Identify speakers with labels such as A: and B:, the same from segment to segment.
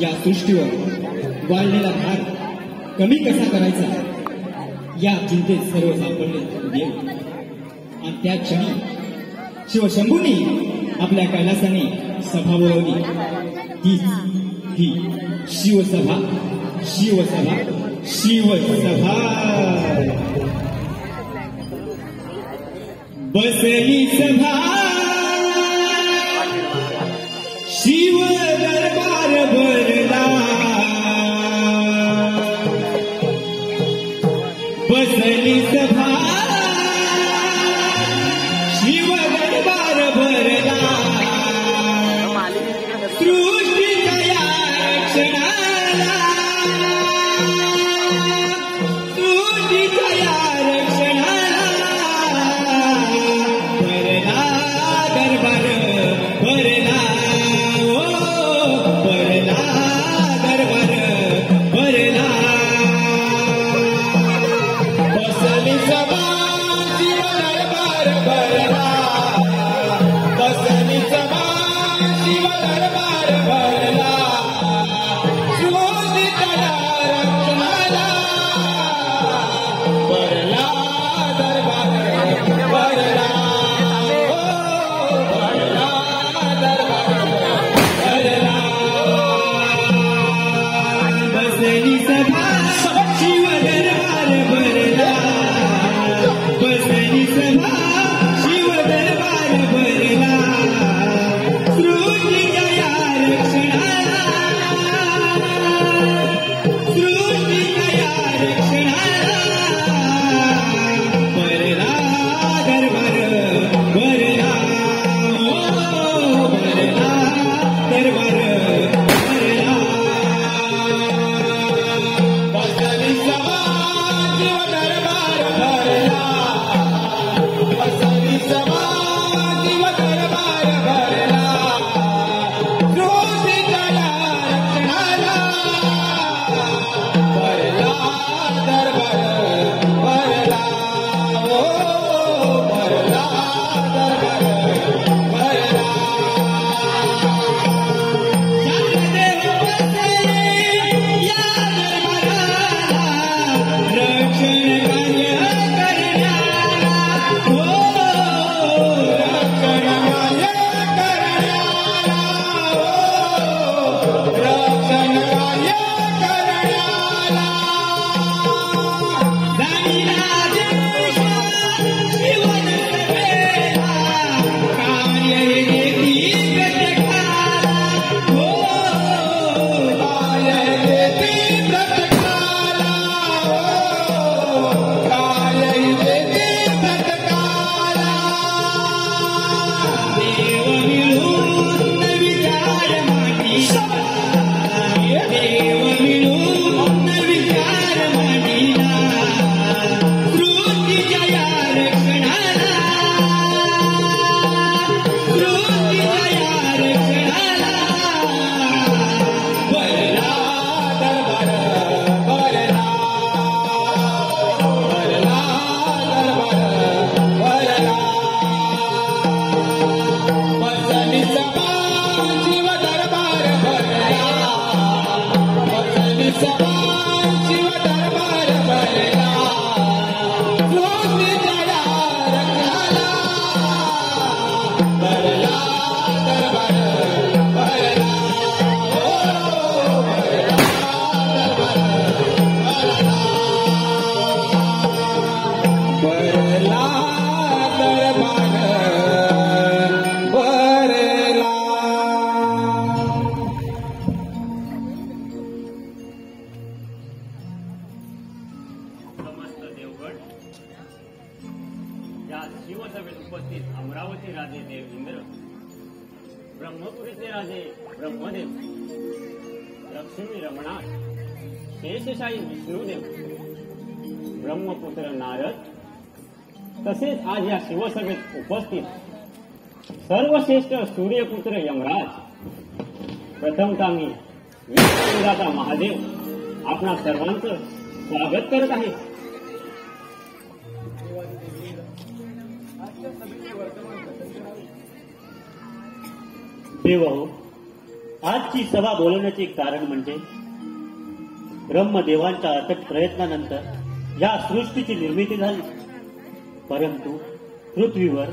A: या सृष्टीवर वाढलेला भार कमी कसा करायचा या चिंतेत सर्व सापडले आणि त्या क्षणी शिवशंभूंनी आपल्या कैलासाने सभा बोलवली तीच ही शिवसभा शिवसभा शिवसभा बसली सभा शिव दरबार भरला बसली सभा शिव दरबार भरला दरबार भरला सृष्टी तया रक्षणाला भरला दरबार भरला भरला दरबार भरला बसली सभा शिव दरबार भरला बसली सभा शिव दरबार भरला सृष्टी तया रक्षणाला सृष्टी तया रक्षणाला भरला दरबार भरला भरला दरबार भरला बसली सभा शिव दरबार भरला बसली सभा शिव दरबार भरला सृष्टी तया रक्षणाला भरला दरबार भरला भरला दरबार भरला चांगदेव बसले या दरबाराला रक्षण कार्य करण्याला रक्षण कार्य करण्याला रक्षण कार्य करण्याला जाणीला देशा शिवन सभेला कार्य येती प्रत्येकाला कार्य येती प्रत्येकाला कार्य येती प्रत्येकाला देव मिळून विचार मांडिला देव मिळून विचार मांडिला सृष्टी तया रक्षणाला सृष्टी तया रक्षणाला भरला दरबार भरला भरला दरबार भरला बसली सभा शिव दरबार भरला बसली सभा शिव दरबार भरला सृष्टी तया रक्षणाला भरला दरबार भरला भरला दरबार भरला
B: समस्त देवगण या शिवसभेत उपस्थित अमरावती राजे देव इंद्र ब्रह्मपुरीचे राजे ब्रह्मदेव लक्ष्मी रमणाथ शेषशाही विष्णुदेव ब्रह्मपुत्र नारद तसेच आज या शिवसभेत उपस्थित सर्वश्रेष्ठ सूर्यपुत्र यमराज प्रथमतः मी विष्णुदाता महादेव आपणा सर्वांचं स्वागत करत आहे.
C: देव आजची सभा बोलवण्याचे कारण म्हणजे ब्रह्मदेवांच्या अथक प्रयत्नानंतर या सृष्टीची निर्मिती झाली. परंतु पृथ्वीवर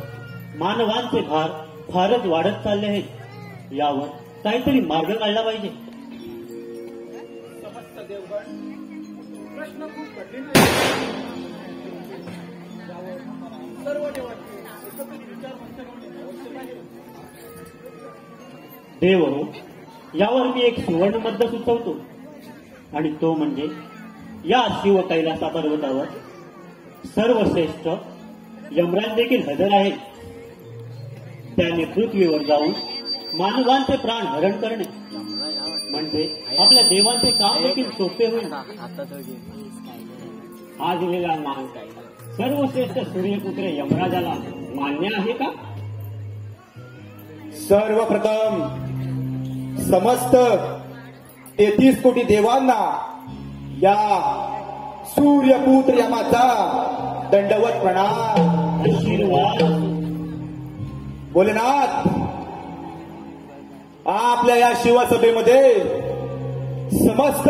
C: मानवांचे भार फारच वाढत चालले आहेत. यावर काहीतरी मार्ग काढला पाहिजे.
D: समस्त देवगण प्रश्न खूप कठीण आहे. यावर सर्व देवांचे एकत्रित विचार मंथन होणे आवश्यक आहे.
C: देव यावर मी एक सुवर्ण मध्य सुचवतो आणि तो म्हणजे या शिव कैलासा पर्वतावर सर्वश्रेष्ठ यमराज देखील हजर आहे. त्याने पृथ्वीवर जाऊन मानवांचे प्राण हरण करणे म्हणजे आपल्या देवांचे काम देखील सोपे होईल.
B: हा दिलेला मान सर्वश्रेष्ठ सूर्यपुत्र यमराजाला मान्य आहे का?
E: सर्वप्रथम समस्त 33 कोटी देवांना या सूर्यपुत्र यमाचा दंडवत प्रणाम.
C: आशीर्वाद.
E: भोलेनाथ आपल्या या शिवसभेमध्ये समस्त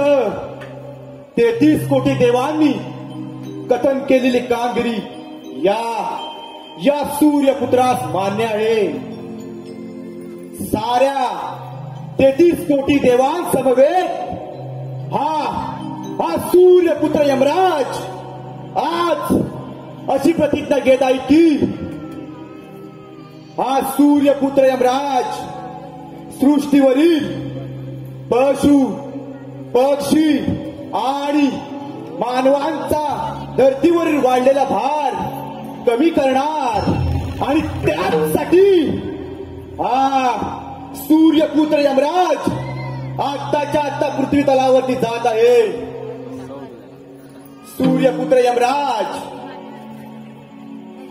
E: 33 कोटी देवांनी कथन केलेली कामगिरी या सूर्यपुत्रास मान्य आहे. साऱ्या 33 कोटी देवांसमवेत हा सूर्यपुत्र यमराज आज अशी प्रतिज्ञा घेत आहे की हा सूर्यपुत्र यमराज सृष्टीवरील पशु पक्षी आणि मानवांचा धर्तीवरील वाढलेला भार कमी करणार आणि त्यासाठी हा सूर्यपुत्र यमराज आत्ताच्या आत्ता पृथ्वी तलावरती जात आहे. सूर्यपुत्र यमराज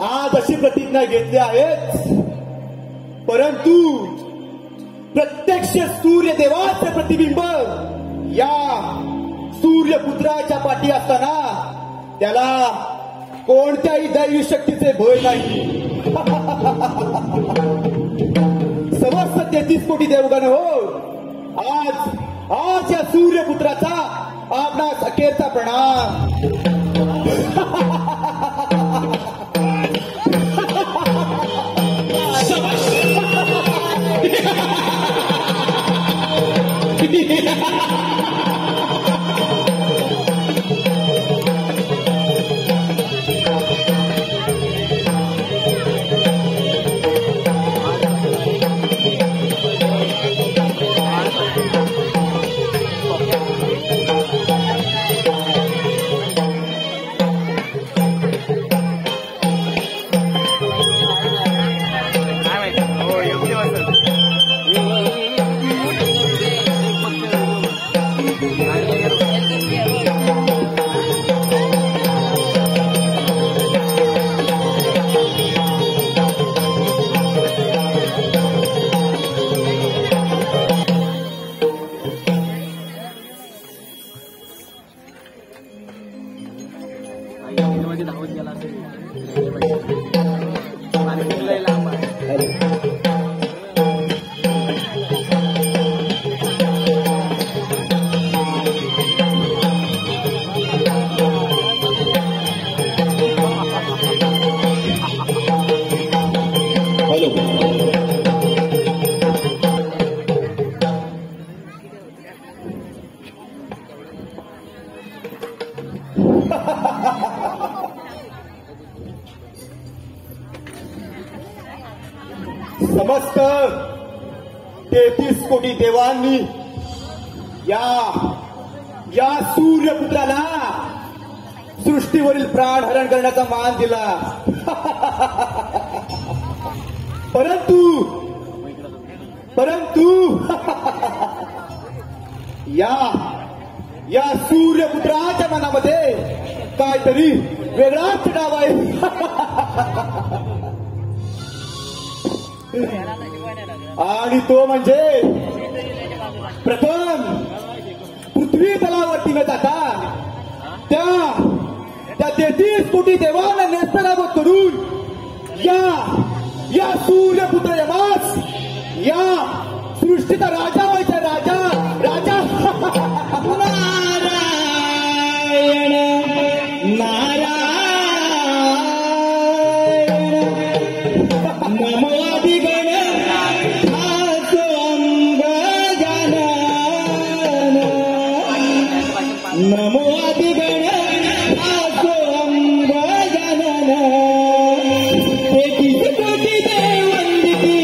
E: आज अशी प्रतिज्ञा घेतली आहेत, परंतु प्रत्यक्ष सूर्यदेवाचे प्रतिबिंब या सूर्यपुत्राच्या पाठी असताना त्याला कोणत्याही दैवी शक्तीचे भय नाही. समस्त 33 कोटी देवगण हो, आज या सूर्यपुत्राचा आपणास अखेरचा प्रणाम. समस्त 33 कोटी देवांनी या सूर्यपुत्राला सृष्टीवरील प्राण हरण करण्याचा मान दिला. परंतु या सूर्यपुत्राच्या मनामध्ये काहीतरी वेगळाच डाव आहे. आणि तो म्हणजे प्रथम पृथ्वी तलावरती न जाता त्या 33 कोटी देवांना नेस्तनाबूत करून या सूर्यपुत्र यमास या सृष्टीचा राजा व्हायचा. राजा
A: नारायण नमो अधिगण आसो अंगजानन नमो अधिगण आसो अंगजानन 33 कोटी देववंदिती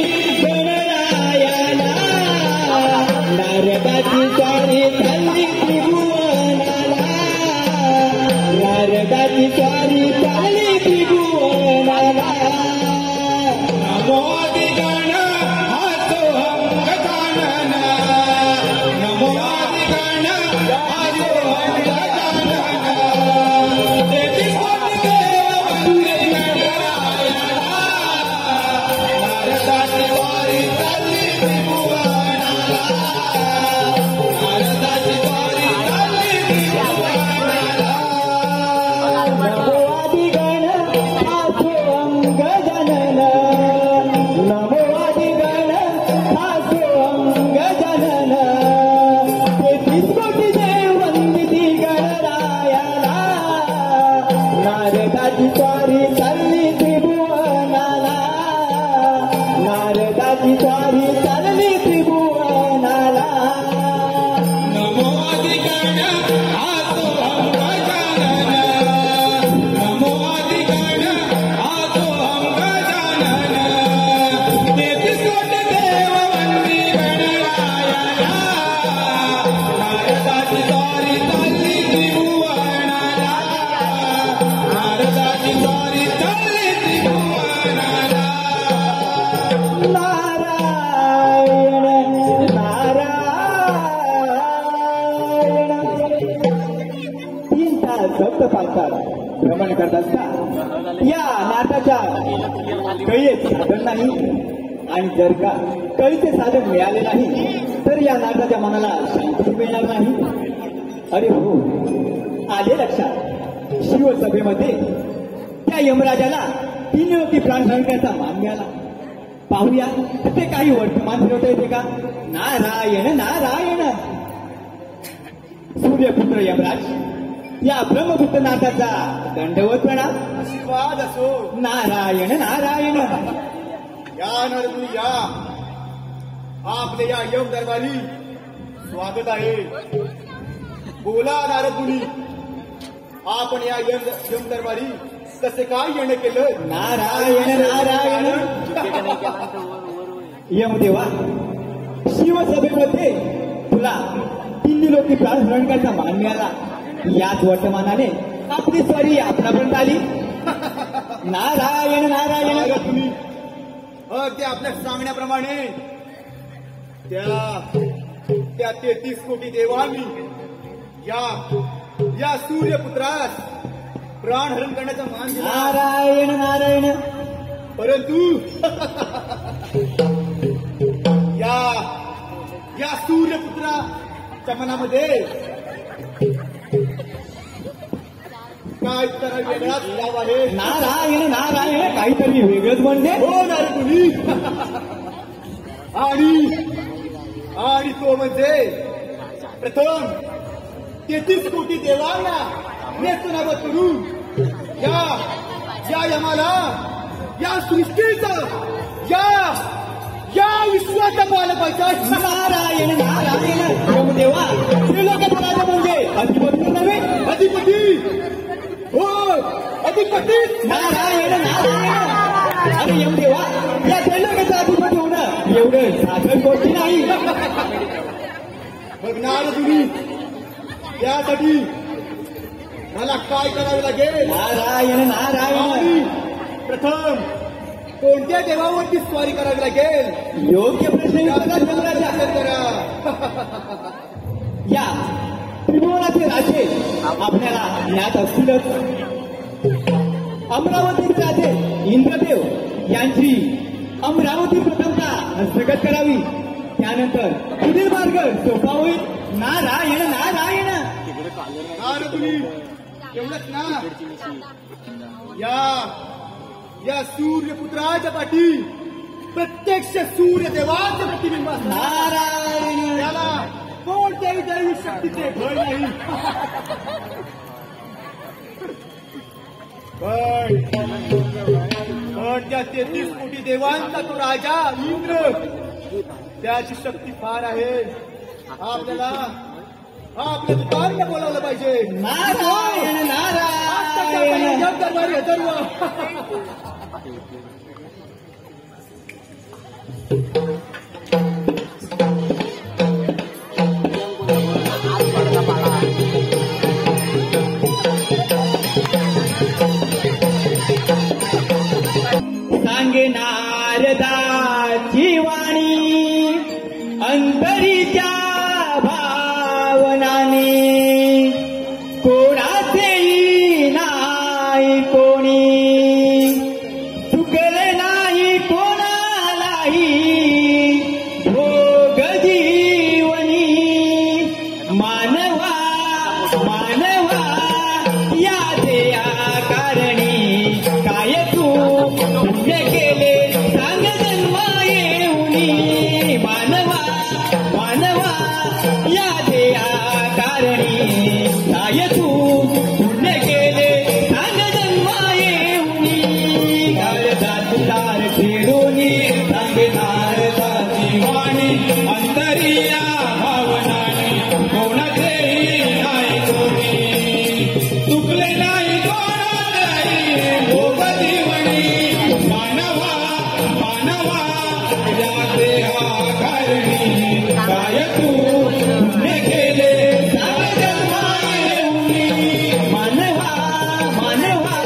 E: करत असता या नाटाच्या कळीचे साधन नाही, आणि जर का कळीचे साधन मिळाले नाही तर या नाटाच्या मनाला शांती मिळणार नाही. अरे हो, आले लक्षात. शिवसभेमध्ये त्या यमराजाला 3 लोकी प्राण हरण्याचा मान मिळाला. पाहूया ते काही वर्तमान फिरवता येते का. नारायण नारायण. सूर्यपुत्र यमराज, या ब्रह्मगुप्त नाथाचा दंडवत प्रणाम.
D: आशीर्वाद असो.
E: नारायण नारायण.
D: या नरमुनी या, आपले या यम दरबारी स्वागत आहे. बोला नारदमुनी, आपण या यम दरबारी कसे काय येणं केलं.
E: नारायण नारायण. यमदेवा, शिवसभेमध्ये तुला 3 लोकी प्राण हरण्याचा मान मिळाला. याच वर्तमानाने आपली स्वारी आपणापर्यंत आली. नारायण नारायण.
D: नारदमुनी, ते आपल्या सांगण्याप्रमाणे त्या 33 कोटी देवांनी या सूर्यपुत्रास प्राणहरण करण्याचा मान दिला.
E: नारायण नारायण.
D: परंतु या सूर्यपुत्राच्या मनामध्ये काय तर वेगळाच भाव आहे.
E: नारायण नारायण. काहीतरी वेगळंच म्हणजे.
D: हो नारदमुनी. आणि तो म्हणजे प्रथम 33 कोटी देवांना नेस्तनाबूत करून या यमाला, या सृष्टीचा, या विश्वाचा पालक व्हायचा.
E: नारायण नारायण. यमदेवा, त्रिलोकपालाचा म्हणजे अधिपती नव्हे.
D: अधिपती. हो, अधिपती.
E: नारायण नारायण. आणि यमदेवा, या त्रिलोकाचा अधिपती होणं एवढं साधन गोष्टी नाही.
D: बघणार तुम्ही, त्यासाठी मला काय करावे लागेल.
E: नारायण नारायण.
D: प्रथम कोणत्या देवावरती स्वारी करावी लागेल.
E: योग्य प्रश्न विचारला यमराजा.
D: करा.
E: या त्रिभुवनाचे राजे आपल्याला ज्ञात असतीलच. अमरावतीचे राजे इंद्रदेव यांची अमरावती प्रथमता हस्तगत करावी. त्यानंतर पुढील मार्ग सोपा होईल. नारायण नारायण.
D: नारदमुनी, एवढंच ना. या सूर्यपुत्राच्या पाठी प्रत्यक्ष सूर्यदेवाचं प्रतिबिंब असणार.
E: नारायण.
D: त्याला कोणत्याही दैवी शक्तीचे भय नाही. पण त्या 33 कोटी देवांचा तो राजा इंद्र, त्याची शक्ती फार आहे. आपल्या दुकानला बोलावलं पाहिजे.
E: नारायण नारायण.
D: दरबारी सर्व
E: सांगे नारदाची वाणी अंतरीच्या भावनाने. कोणाचेही नाही कोणी, चुकले नाही कोणालाही भोग जीवनी. मानवा मानवा या देया कारणी, काय तू पुण्य केले सांग जन्मा येऊनी. मानवा मानवा या देया कारणी, काय तू पुण्य केले सांग जन्मा येऊनी. काळजात तार खेळूनी सांगणार दाची वाणी अंतरिया भावनाने. कोणाचेही नाही कोणी, चुकले नाही कोणालाही भोग जीवनी. मानवा मानवा या देहा कारणी, काय तू पुण्य केले सांग जन्मा येऊनी. मानवा मानवा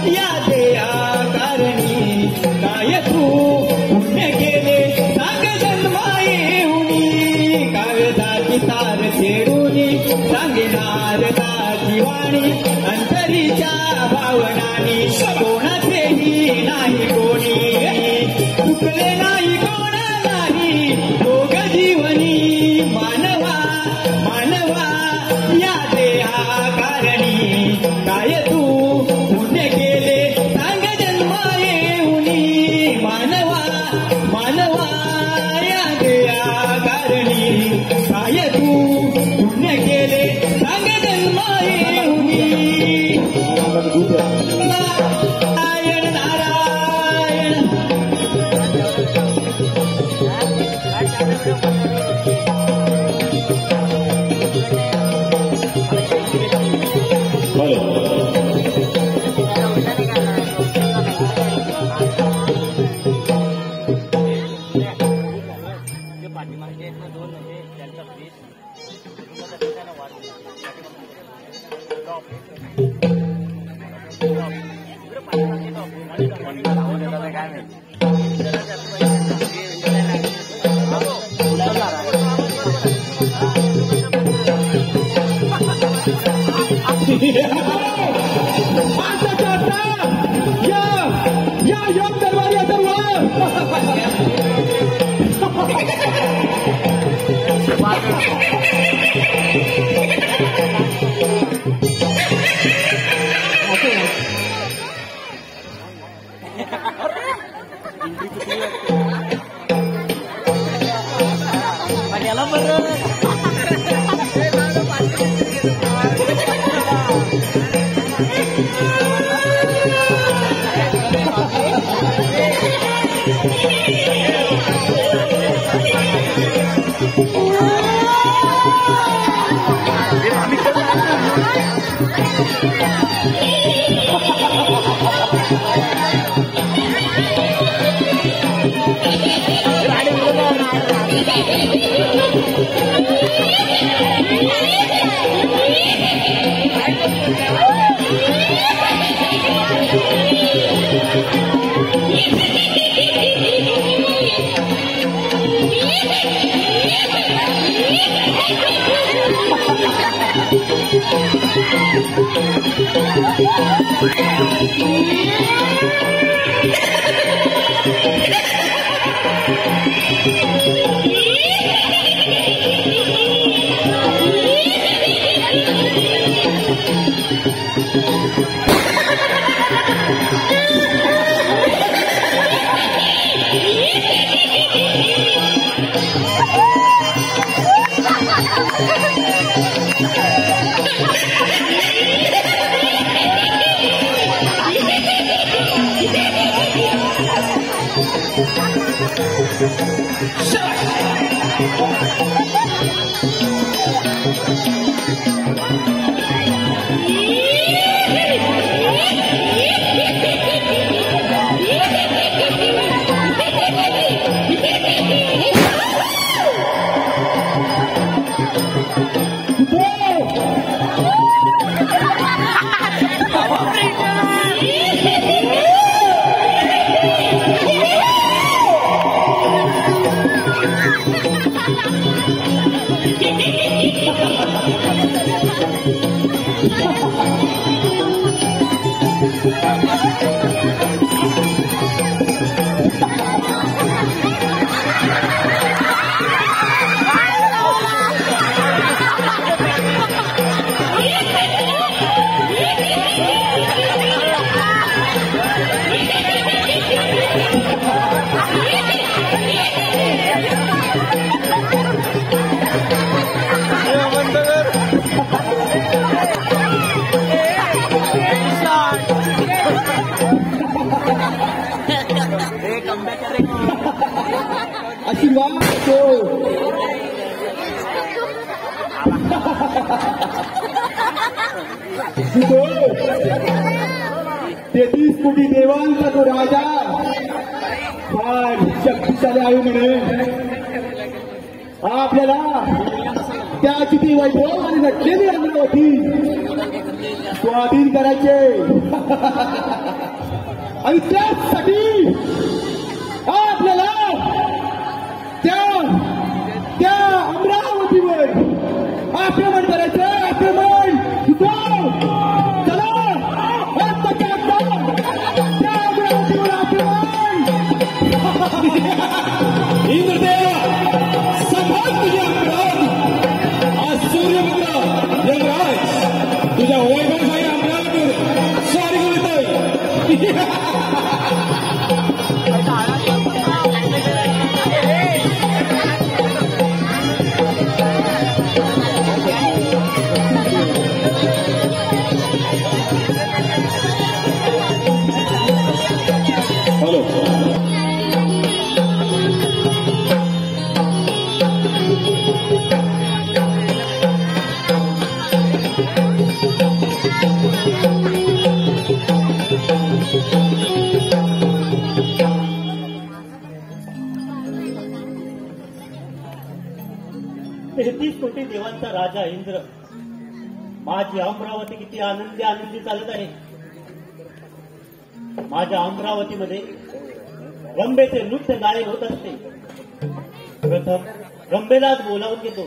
E: या देहा कारणी, काय तू पुण्य केले सांग जन्मा येऊनी. काळजाची तार छेडूनी सांगणार दाची वाणी अंतरीच्या भावना. मानवा या देहा कारणी काय तू पुण्य केले सांग जन्म येऊनी मानवा मानवा या देहा कारणी काय तू पुण्य केले सांग जन्म येऊनी नारायण नारायण
D: आशीर्वाद दो तेहतीस कोटी देवांचा तो राजा फार शक्तिशाली आहे म्हणे आपल्याला त्याची ती वैभव आणि नटलेली अमरावती स्वाधीन करायचे आणि त्यासाठी आपल्याला त्या अमरावतीवर आक्रमण करायचं. आक्रमण चला त्या अमरावतीवर आक्रमण.
A: इंद्रदेव सभात तुझी अमरावती
C: 33 कोटी देवांचा राजा इंद्र माझी अमरावती किती आनंदी आनंदी चालत आहे. माझ्या अमरावतीमध्ये रंभेचे नृत्य गायन होत असते. प्रथम रंभेलाच बोलावून घेतो.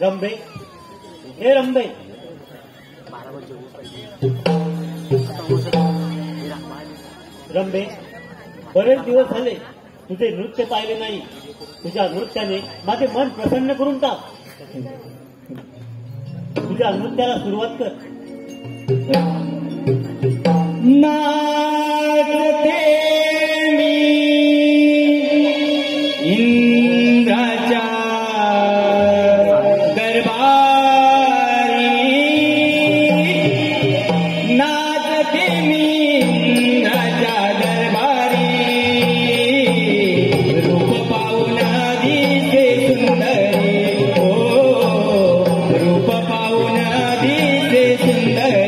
C: रंभे, हे रंभे, रंभे, बरेच दिवस झाले तुझे नृत्य पाहिले नाही. तुझ्या नृत्याने माझे मन प्रसन्न करून टाक. तुझ्या नृत्याला सुरुवात कर.
E: नाचते मी इंद्राच्या दरबारी, नाचते मी इंद्राच्या दरबारी, रूप पाहून दिसे सुंदरी, हो रूप पाहून दिसे सुंदरी.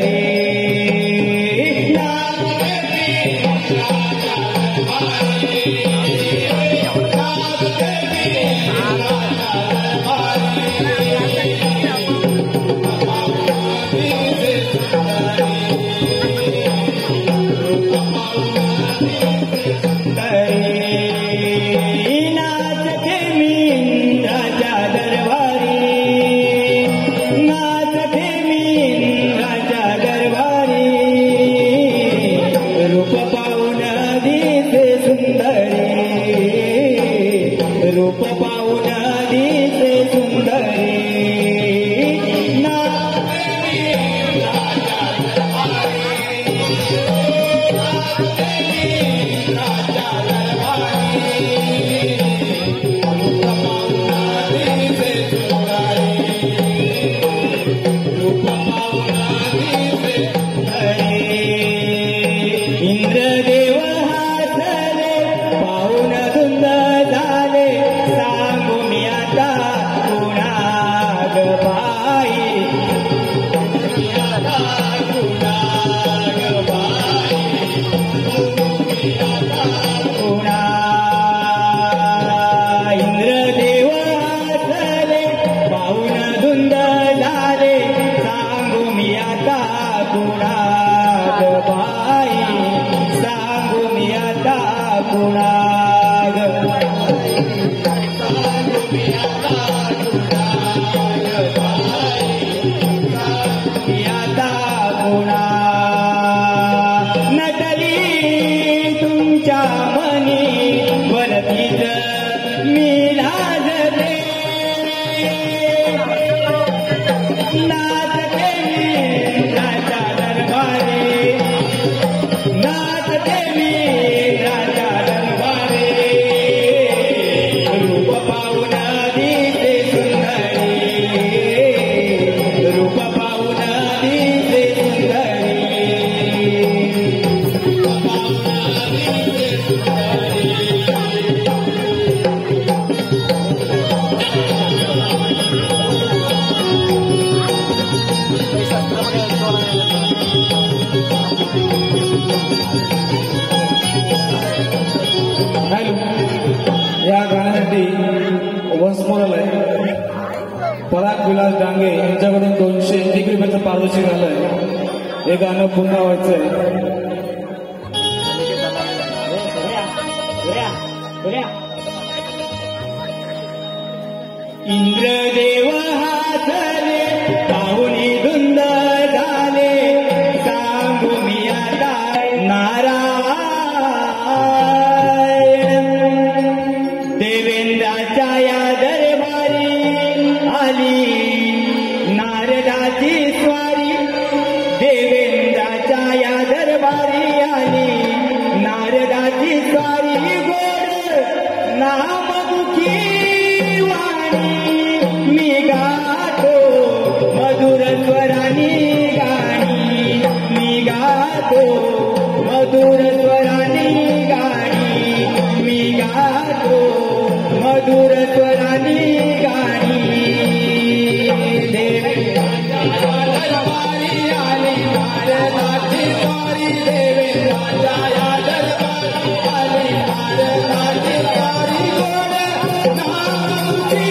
E: रूप पाहून दिसे सुंदरी. इंद्रदेव हासले पाहून धुंद झाले, सांगू मी आता कुणाग बाई, कुणा. इंद्रदेव हासले पाहून धुंद झाले, सांगू मी आता कुणाग बाई, सांगू मी आता कुणाग. आता कुणा नटली तुमच्या मनी वरतीच मी लाजते, नाचते मी राजा दरबारी, नाचते मी राजा दरबारी, रूप पाहून दिसे सुंदरी, रूप पाहून दिसे सुंदरी.
F: हॅलो, या गाण्यासाठी वन्स मोर आलाय पराग विलास डांगे यांच्याकडून 201 रुपयाचं पारितोषिक आलंय. हे गाणं पुन्हा व्हायचंय.
E: इंद्रदेव हासले पाहून धुंद झाले, सांगू मी आता नारायण. देवेंद्राच्या या दरबारी आली नारदाची स्वारी, देवेंद्राच्या या दरबारी आली नारदाची स्वारी. गोड नाममुखी वाणी मी गातो, मधुर स्वरानी गाणी मी गातो, मधुर स्वरानी गाणी मी गातो, मधुर स्वरानी गाणी. देवेंद्राच्या दरबारी आली नारदाची स्वारी, देवेंद्राच्या या दरबारी आली नारदाची स्वारी. गोड नाममुखी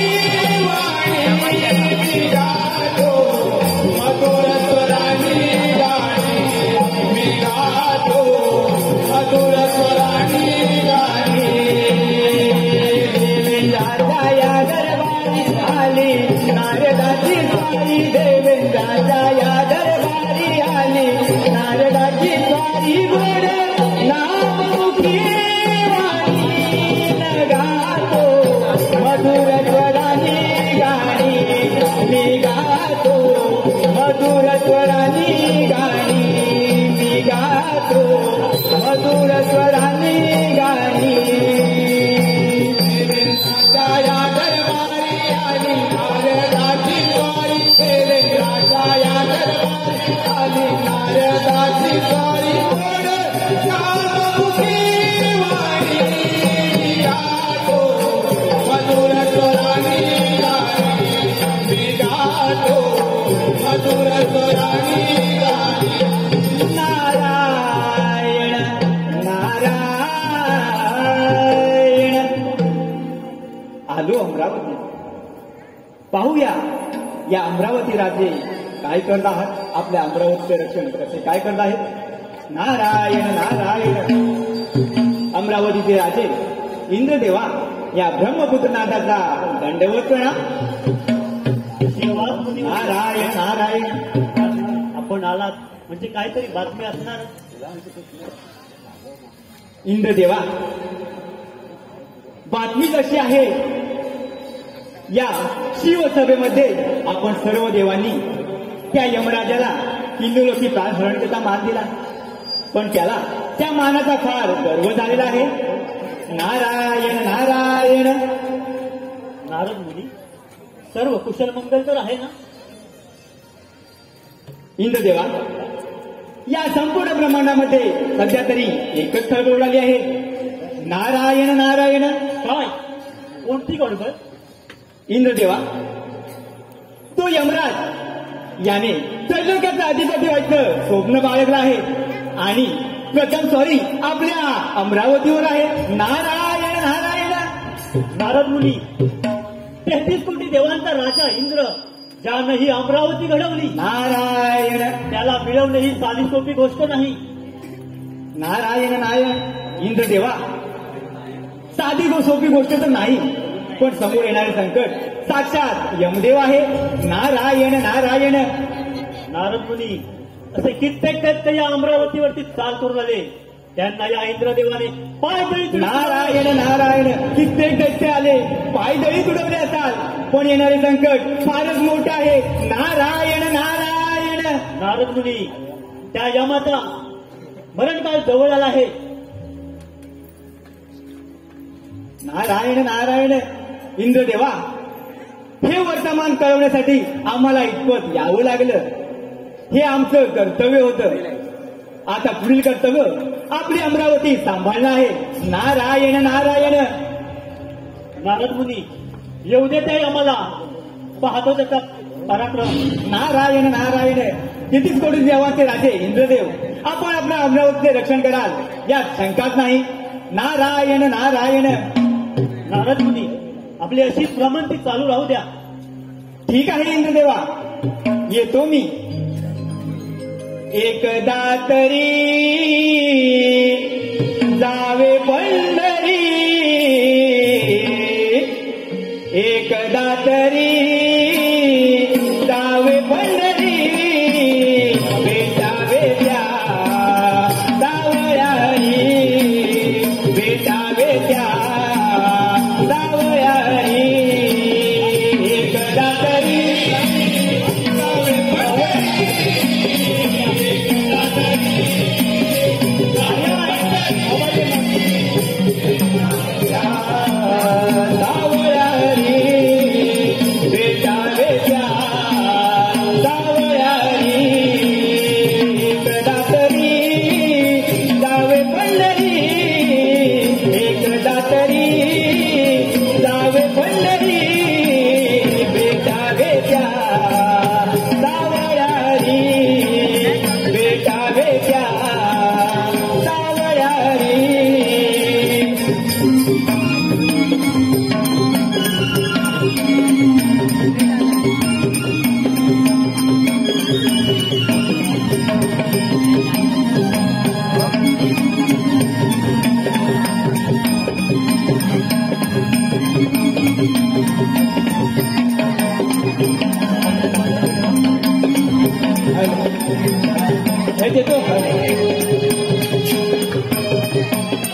E: पाहूया या अमरावती राजे काय करत आहात, आपल्या अमरावतीचे रक्षण कसे काय करत आहेत. नारायण नारायण. अमरावतीचे राजे इंद्रदेवा या ब्रह्मपुत्र नाथाचा दंडवत करा. नारायण नारायण.
C: आपण आलात म्हणजे काहीतरी बातमी असणार.
E: इंद्रदेवा बातमी कशी आहे, या शिवसभेमध्ये आपण सर्व देवांनी त्या यमराजाला किल्लोलोकी प्राणहरणतेचा मान दिला, पण त्याला त्या मानाचा फार गर्व झालेला आहे. नारायण नारायण.
C: नारद मुनी सर्व कुशल मंगल तर आहे ना.
E: इंद्रदेवा या संपूर्ण ब्रह्मांडामध्ये सध्या तरी एकच खळबळ उडाली आहे. नारायण नारायण.
C: काय कोणती गडबड.
E: इंद्रदेवा तो यमराज याने त्रैलोक्याचा अधिपती व्हायचं स्वप्न बाळगलं आहे आणि प्रथम स्वारी आपल्या अमरावतीवर आहे. नारायण नारायण.
C: नारद मुनी 33 कोटी देवांचा राजा इंद्र ज्यानं ही अमरावती घडवली,
E: नारायण
C: त्याला मिळवणे ही साधी सोपी गोष्ट नाही.
E: नारायण नारायण. इंद्रदेवा साधी सोपी गोष्ट तर नाही, पण समोर येणारे संकट साक्षात यमदेव आहे. नारायण नारायण.
C: नारद मुनी असे कित्येक दैत्य या अमरावतीवरती चाल करून आले, त्यांना या इंद्रदेवाने पायदळी.
E: नारायण नारायण. कित्येक दैत्य आले, पायदळी तुडवले असाल, पण येणारे संकट फारच मोठे आहे. नारायण नारायण.
C: नारद मुनी त्या यमाचा मरणकाळ जवळ आला आहे.
E: नारायण नारायण. इंद्रदेवा हे वर्तमान कळवण्यासाठी आम्हाला इतपत यावं लागलं, हे आमचं कर्तव्य होतं. आता पुढील कर्तव्य आपली अमरावती सांभाळणं आहे. नारायण नारायण.
C: नारद मुनी येऊ देत आहे आम्हाला, पाहतो त्याचा पराक्रम.
E: नारायण नारायण. 33 कोटी देवांचे राजे इंद्रदेव, आपण आपल्या अमरावतीचे रक्षण कराल यात शंकाच नाही. नारायण नारायण.
C: नारद मुनी आपली अशीच भ्रमंती चालू राहू द्या.
E: ठीक आहे इंद्रदेवा, येतो मी. एकदा तरी जावे पंढरी, एकदा तरी जावे पंढरी, भेटावे त्या जावयारी, भेटावे त्या जावयारी. एकदा तरी जावे पंढरी,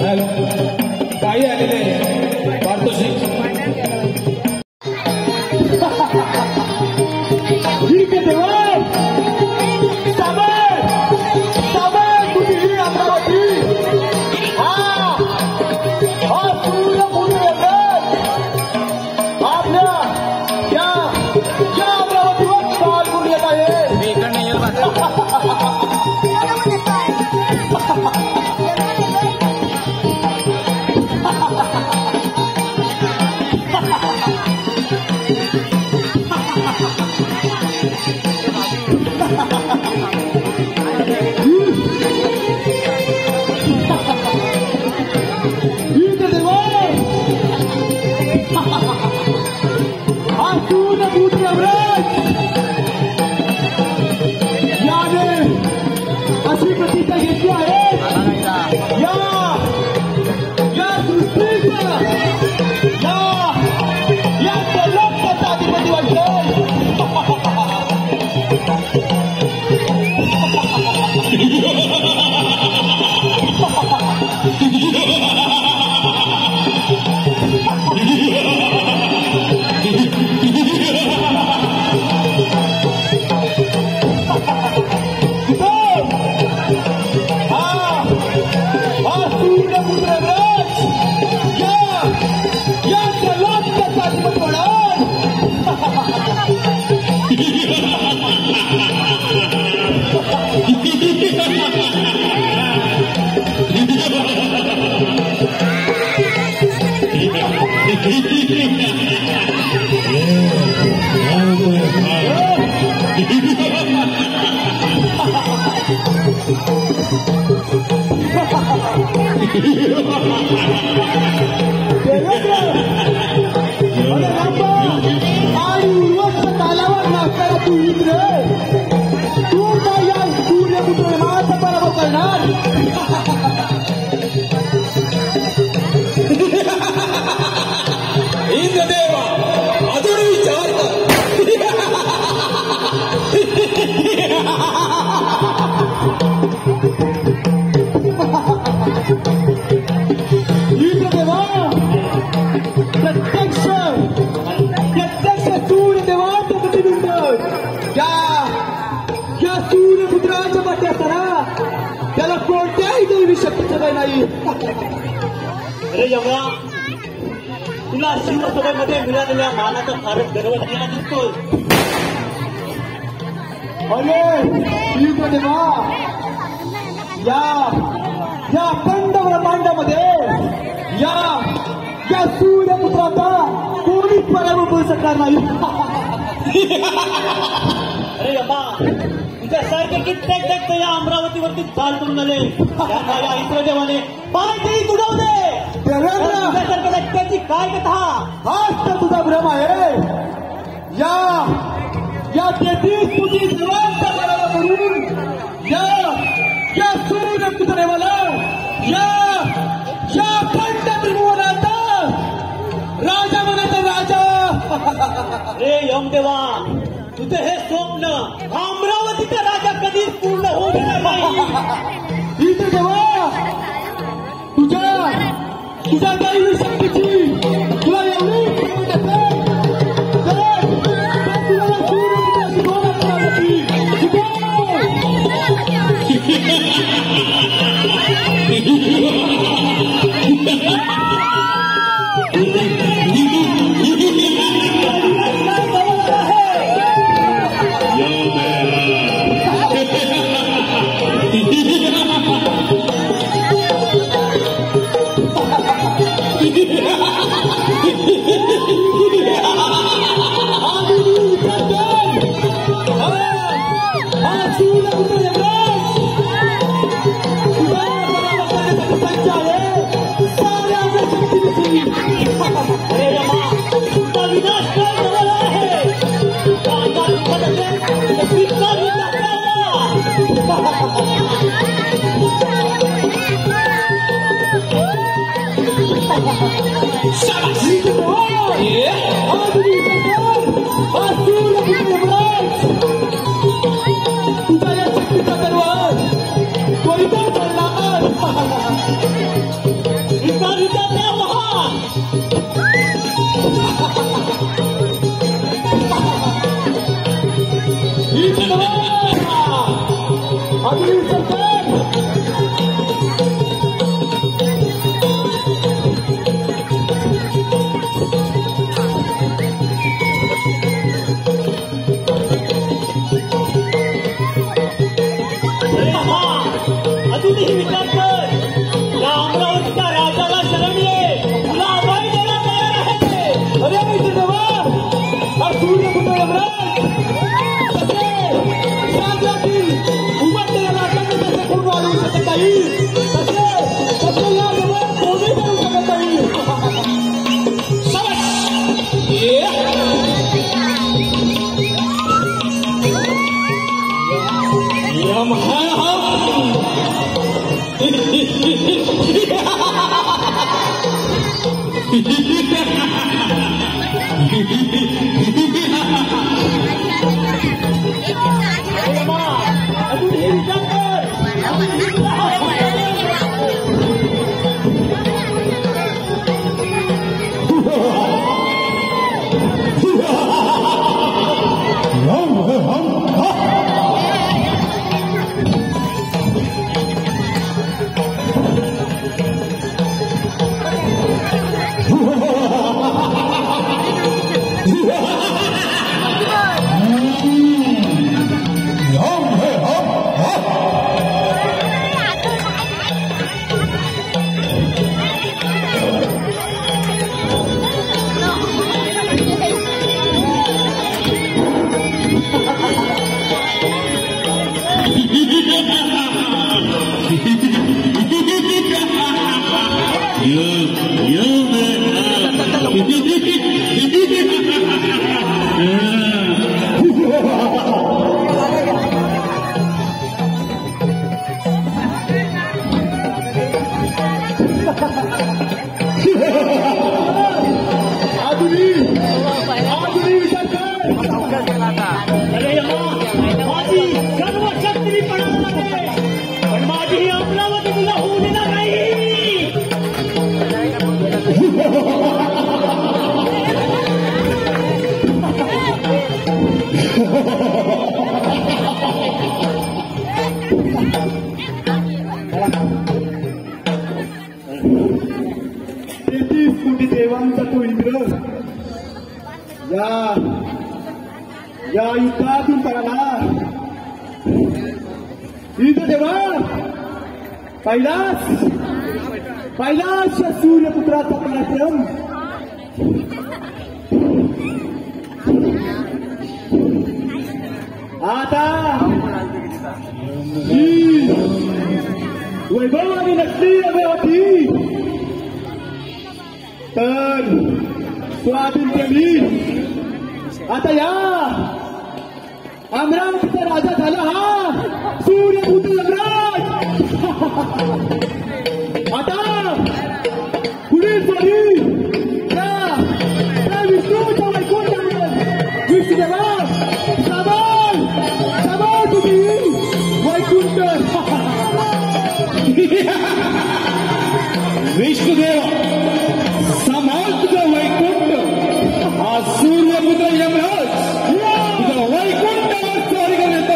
F: हॅलो काही आलेले पार्थोशी.
D: हा आणि उर्वरच्या तालावर नाचणारा तू इंद्र, तू काय या सूर्यपुत्र माझा पराभव करणार?
A: इंद्रदेवा अजून विचार कर.
D: इंद्रदेवा प्रत्यक्ष सूर्यदेवाचं प्रतिबिंब या सूर्यपुत्राच्या पाठी असताना त्याला कोणत्याही दैवी शक्तीचं नाही.
C: अरे यमरा, तुला शिवसभेमध्ये मिळालेल्या मानाचा फारच गर्व झालेला दिसतोय.
D: अरे इंद्रदेवा, या अखंड ब्रह्मांडामध्ये या सूर्यपुत्राचा कोणीच पराभव करू शकणार नाही.
C: अरे यमा, तुझ्यासारखे कित्येक दैत्य या अमरावतीवरती चाल करून आले. त्यांना या इंद्रदेवाने पायथी तुडवले. तुझ्यासारख्या दैत्याची काय कथा?
D: हाच तर तुझा भ्रम आहे. या 33 कोटी देवांचा पराभव करून या सूर्यपुत्रेवाला या अखंड त्रिभुवनाचा राजा बनायचा राजा.
C: रे यमदेवा, तुझे हे स्वप्न अमरावतीचा राजा कधीच पूर्ण होऊ देणार नाही.
D: इथे जेव्हा तुझ्या दैवी शक्तीची तुला एवढी या युद्धातून पळाला देवा पहिलाच सूर्यपुत्राचा पराक्रम आता वैभवानी नसली होती तर स्वातंत्र्यवी आता या अमरावतीचा राजा झाला हा सूर्यपुत्र यमराज आता पुढील सोडी त्या विष्णूचा वैकुंठ विष्णुदेवा सभा तुम्ही वैकुंठ
F: विष्णुदेव समाज तुझं वैकुंठ हा सूर्यपुत्र यमराज तुझं वैकुंठावर स्वारी करत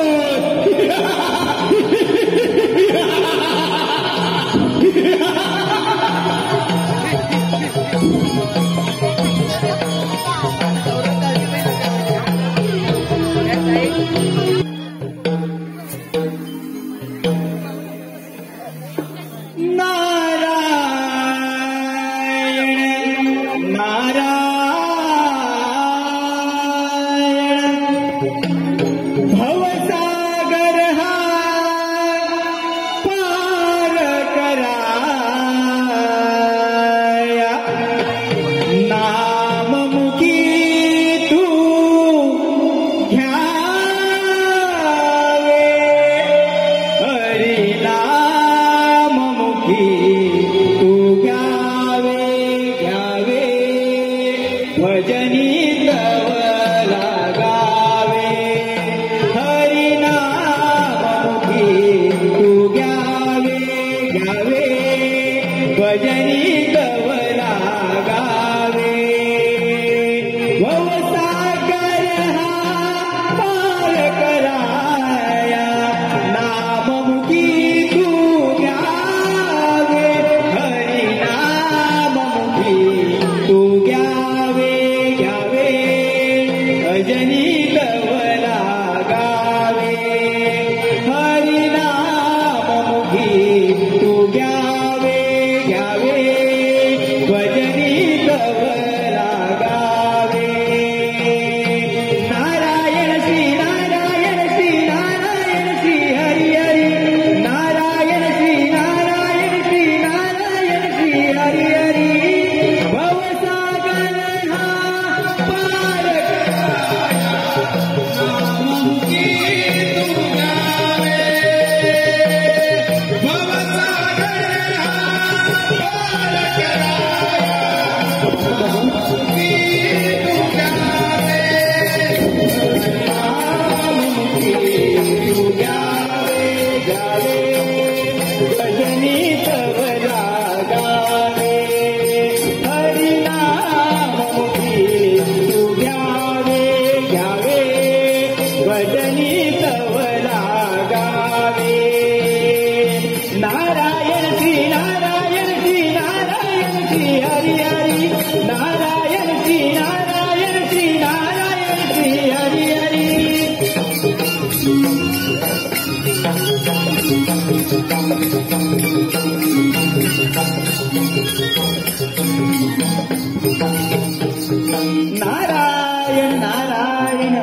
E: नारायण नारायण.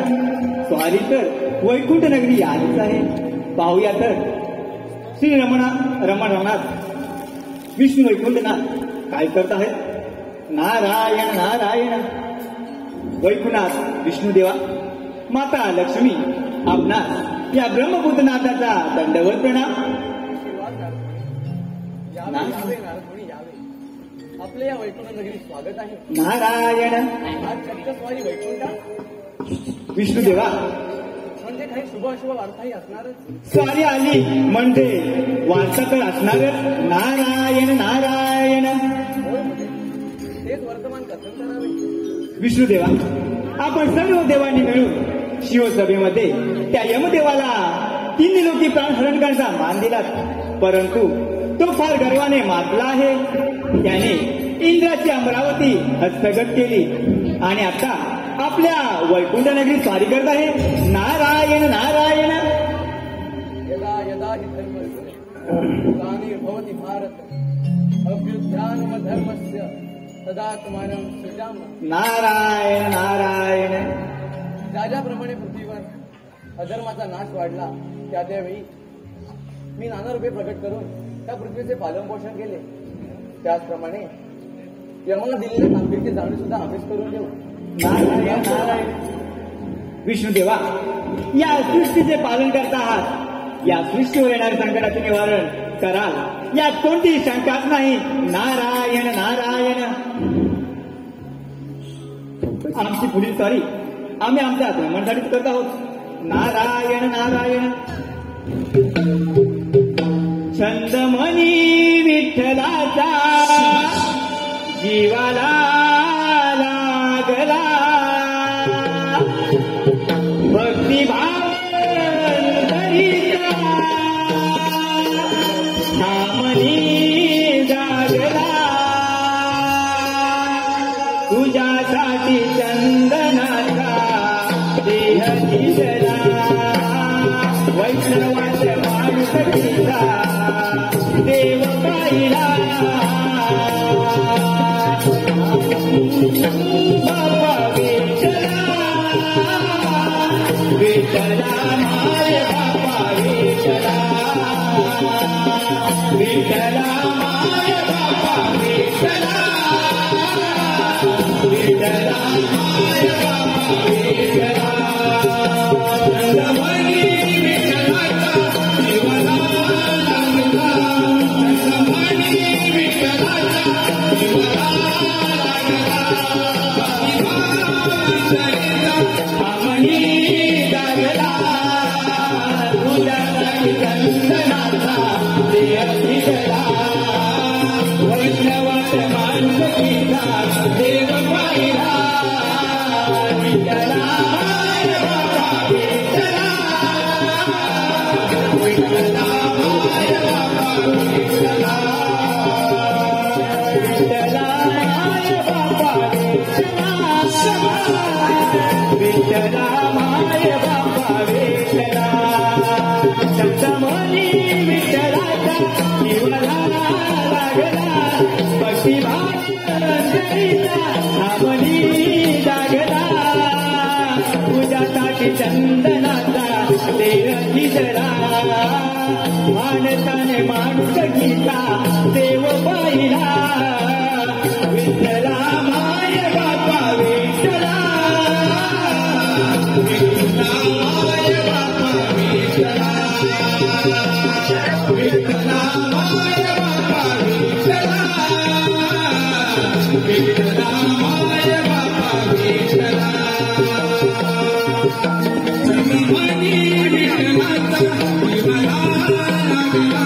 E: स्वारी तर वैकुंठ नगरी आलीच आहे. पाहूया तर श्री रमणानाथ विष्णू वैकुंठनाथ काय करत आहेत. नारायण नारायण. वैकुंठनाथ विष्णुदेवा माता लक्ष्मी आपणास या ब्रह्मपुत्रनाथाचा दंडवत प्रणाम.
D: आपल्या या वैकुंठ नगरी स्वागत आहे.
E: नारायण.
D: आज चक्कस्वारी वैकुंठ
E: विष्णुदेवा
D: म्हणजे काही शुभ अशुभ वार्ताही असणारच.
E: स्वारी आली म्हणजे वार्ता तर असणारच. नारायण नारायण.
D: तेच वर्तमान कथन करावे.
E: विष्णुदेवा आपण सर्व देवांनी मिळून शिवसभेमध्ये त्या यमदेवाला 3 लोकी प्राणहरण करण्याचा मान दिला, परंतु तो फार गर्वाने मातला आहे. त्याने इंद्राची अमरावती हस्तगत केली आणि आता आपल्या वैकुंठ नगरी स्वारी करत आहे. नारायण नारायण.
G: यदा यदा हि धर्मस्य ग्लानिर्भवति भारत अभ्युत्थानमधर्मस्य तदात्मानं सृजामः.
E: नारायण नारायण.
G: ज्याप्रमाणे पृथ्वीवर अधर्माचा नाश वाढला त्यावेळी मी नाना रूपे प्रकट करून त्या पृथ्वीचे पालनपोषण केले. त्याचप्रमाणे यमाला दिलेल्या तांबीची जाणीव सुद्धा आम्हीच करून घेऊ.
E: नारायण नारायण. विष्णुदेवा, या सृष्टीचे पालन करता आहात. या सृष्टीवर येणाऱ्या संकटाचे निवारण कराल यात कोणतीही शंकाच नाही. नारायण नारायण. आमची पुढील स्वारी आम्ही आमच्या आत्मसाठीच करत आहोत. नारायण नारायण. छंदमणी विठ्ठलाचा जीवाला लागला. भक्तिभाव नामनी जागला. तुझ्यासाठी चंदनाचा देह दिसला. वैष्णवाच्या माणुसकीचा देव पाहिला. बाबा विठ्ठला विठ्ठला माय बाबा विठ्ठला. विठ्ठला माय बाबा विठ्ठला. विठ्ठला माय बाबा विठ्ठला. चंदमणी विठ्ठलाचा जीवाला लागला. चंदमणी विठ्ठलाचा जीवाला लागला. आमनी जागला. तुझ्यासाठी चंदनाचा देह दिसला. वैष्णवाच्या माणुसकीचा देव पाहिला. विठ्ठला माय बाबा विठ्ठला. विठ्ठला माय बाबा विठ्ठला. विठ्ठला माय बाबा विठ्ठला. विठ्ठला माय बाबा विठ्ठला. चंदमणी विठ्ठलाचा जीवाला लागला. भक्तिभाव नामनी जागला. तुझ्यासाठी चंदनाचा देह दिसला. माणसाने माणुसकीचा देव पाहिला. विठ्ठला माय बाबा विठ्ठला. विठ्ठला माय बाबा विठ्ठला. विठ्ठला माय बाबा विठ्ठला. विठ्ठला माय बाबा विठ्ठला. चंदमणी विठ्ठलाचा जीवाला लागला.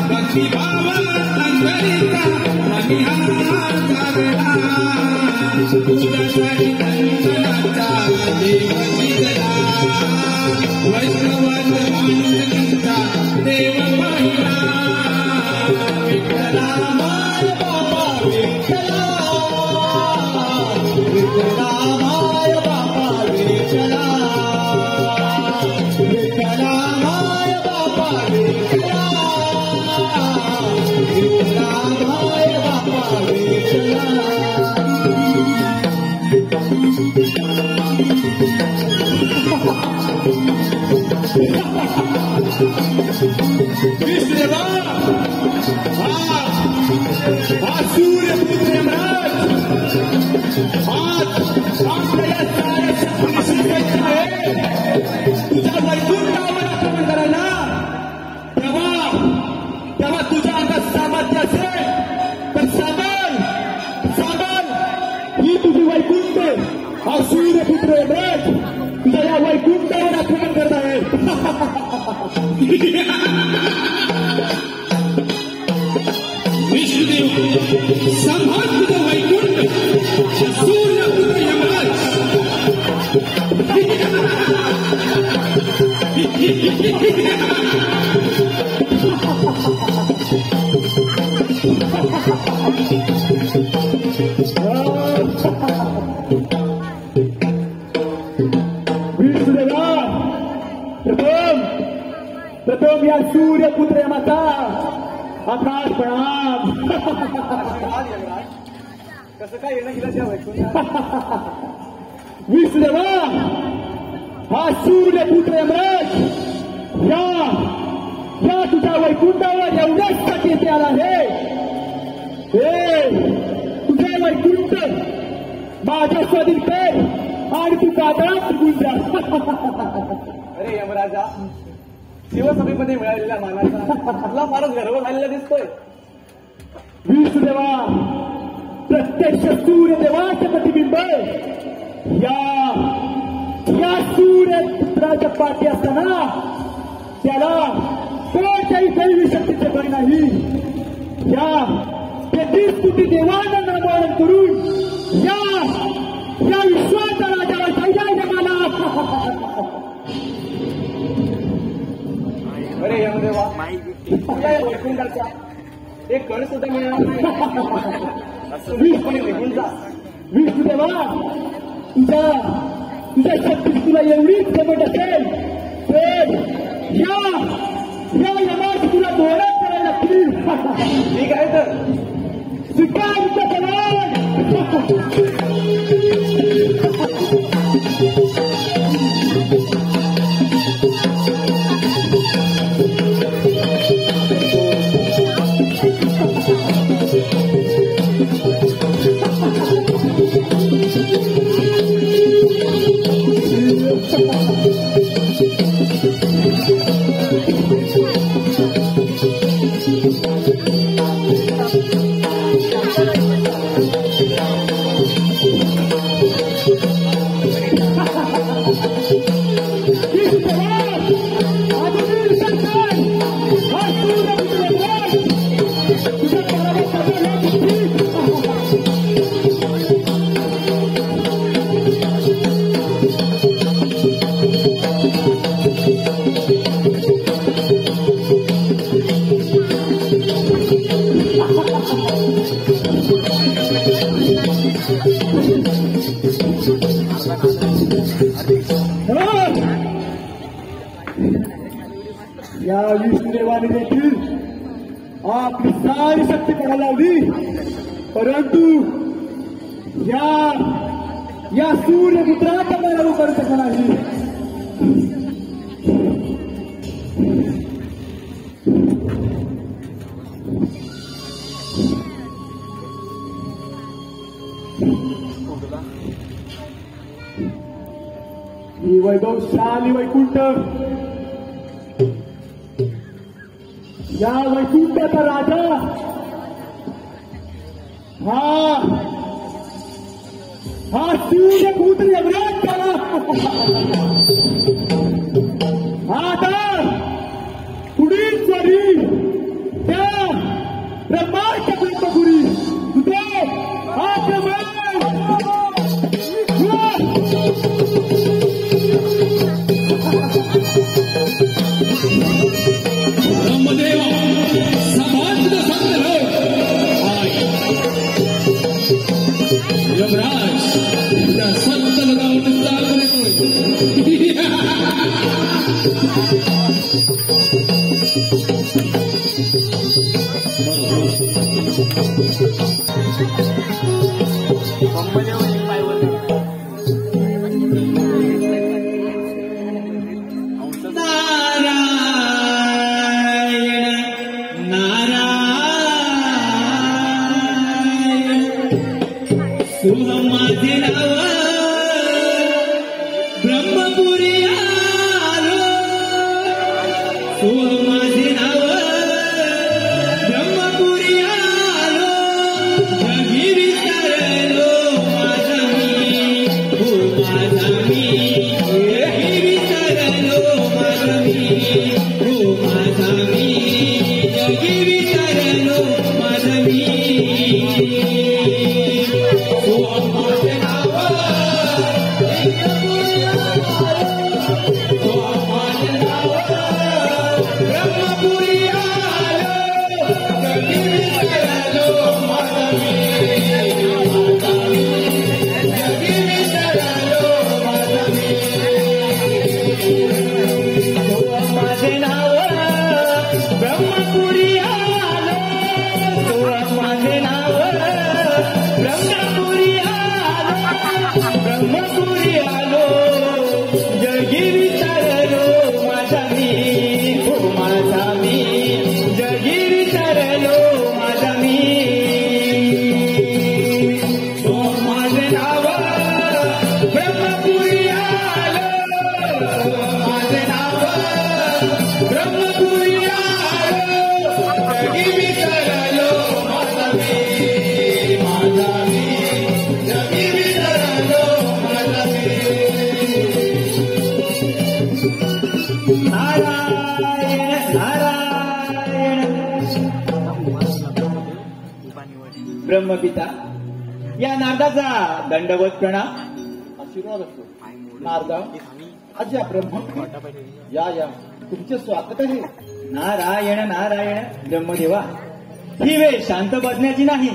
E: भक्तिभाव अंतरीचा नमिहा जागला. तुझ्यासाठी चंदनाचा देव दिसला. वैष्णवाच्या माणुसकीचा देव पाहिला. विठ्ठला माय बाबा विठ्ठला. विठ्ठला माय बाबा विठ्ठला. विठ्ठला माय बाबा विठ्ठला. विठ्ठला माय बाबा विठ्ठला.
D: विष्णुदेवा, हा सूर्यपुत्र यमराज आज आपल्या या साऱ्या शक्तीशी सज्ज आहे. तुझ्या वैकुंठावर आक्रमण करायला. तेव्हा तुझ्या अंगात सामर्थ्य असेल तर साबण ही तुझी वैकुंठ. हा सूर्यपुत्र यमराज तुझ्या या वैकुंठावर आक्रमण करत आहे. विष्णुदेव, संभाळ तुझं वैकुंठ. सूर्यपुत्र यमराज.
E: प्रथम या सूर्यपुत्र यमाचा आकाश प्रणाम.
G: कसं काय येणं गेलं त्या वैकुंठात?
E: विष्णुदेवा, हा सूर्यपुत्र यमराज या तुझ्या वैकुंठावर एवढ्याचसाठी येथे आला आहे. तुझे वैकुंठ माझ्या स्वाधीन कर आणि तू कादळात निघून जा.
G: अरे यमराजा, शिवसभेमध्ये मिळालेल्या मानाचा तुला फारच गर्व झालेला दिसतोय.
E: विष्णुदेवा, प्रत्यक्ष सूर्यदेवाचे प्रतिबिंब या सूर्यपुत्राच्या पाठी असताना त्याला कोणत्याही दैवी शक्तीचे बळ नाही. या 33 कोटी देवांना नामोहरण करून या विश्वाचा राजाला पाहिजे जगाला.
G: अरे यमदेवा, तुला या वैकुंठाचा एक कण सुद्धा मिळणार नाही. निघून जा.
E: विष्णुदेवा, तुझ्या शक्ती तुला एवढीच जमत असेल तर या यमाची तुला दोरच करायला लागतील.
G: ठीक आहे तर
E: स्वीकार या विष्णुदेवाने देखील आपली सारी शक्ती पडायला लावली, परंतु या सूर्यपुत्राचा पराभव करू शकला नाही. ही वैभवशाली वैकुंठ, या वैकुंठाचा राजा हा सूर्यपुत्र यमराज झाला. आता पुढील स्वारी त्या ब्रह्माच्या ब्रह्मपुरी तुझे आक्रमण.
A: ब्रह्मदेव समाज संग्रह यमराज त्या संत लगावून माझे नाव ब्रह्मपुरी आलो, माझे नाव ब्रह्मपुरी आलो, जगी विसरलो माझा मी, हो माझा मी, जगी विसरलो माझा मी, हो माझा मी, जगी विसरलो माझा मी. माझे नाव
E: ब्रह्मपिता या नारदाचा दंडवत प्रणाम.
D: आशीर्वाद असतो. नारदा आज या ब्रह्म या तुमचे स्वागत आहे.
E: नारायण नारायण ब्रह्मदेवा, ही वेळ शांत बसण्याची नाही.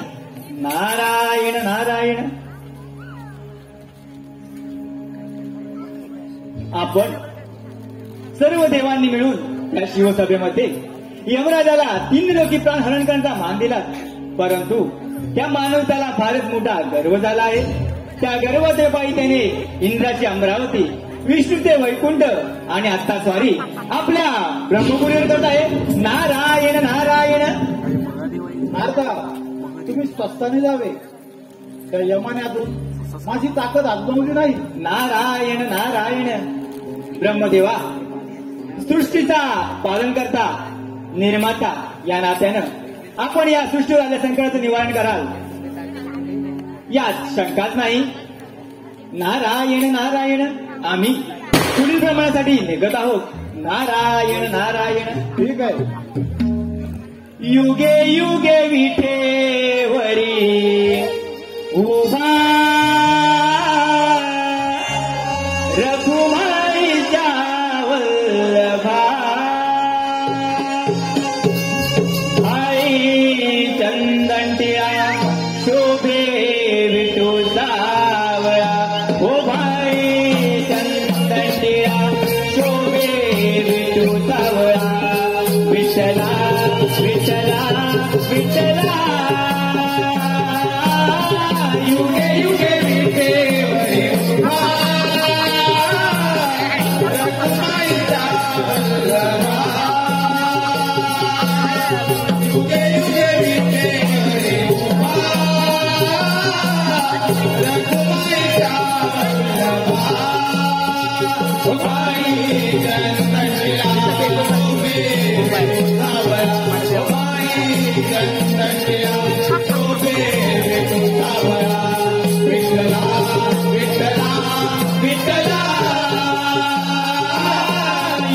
E: नारायण नारायण. आपण सर्व देवांनी मिळून त्या शिवसभेमध्ये यमराजाला 3 लोकी प्राणहरण करण्याचा मान दिला, परंतु त्या मानवताला फारच मोठा गर्व झाला आहे. त्या गर्वाचे पायी त्याने इंद्राची अमरावती, विष्णूचे वैकुंठ आणि आत्ता स्वारी आपल्या ब्रह्मपुरीवर करत आहे. नारायण नारायण.
D: नारदा तुम्ही स्वस्ताने जावे. त्या यमाने अजून माझी ताकद आजमावली नाही.
E: नारायण नारायण. ब्रह्मदेवा, सृष्टीचा पालन करता निर्माता या नात्यानं आपण या सृष्टीवर आलेल्या संकटाचं निवारण कराल यात शंकाच नाही. नारायण नारायण. आम्ही पुढील प्रमाणासाठी निघत आहोत. नारायण नारायण.
D: ठीक आहे.
E: युगे युगे विठेवरी उभा रघुमाईच्या वल्लभा, आई चंदंटिया शोभे विठू सावळा. ओ भाई चंदंटिया शोभे विठू सावळा. विठला विठला विठला. युगे युगे विठेवरी उभा रघुमाईच्या वल्लभा. युगे युगे विठेवरी उभा रघुमाईच्या वल्लभा. ओ भाई चंदंटिया शोभे विठू सावळा. ओ भाई चंदंटिया शोभे विठू सावळा. विठला विठला विठला.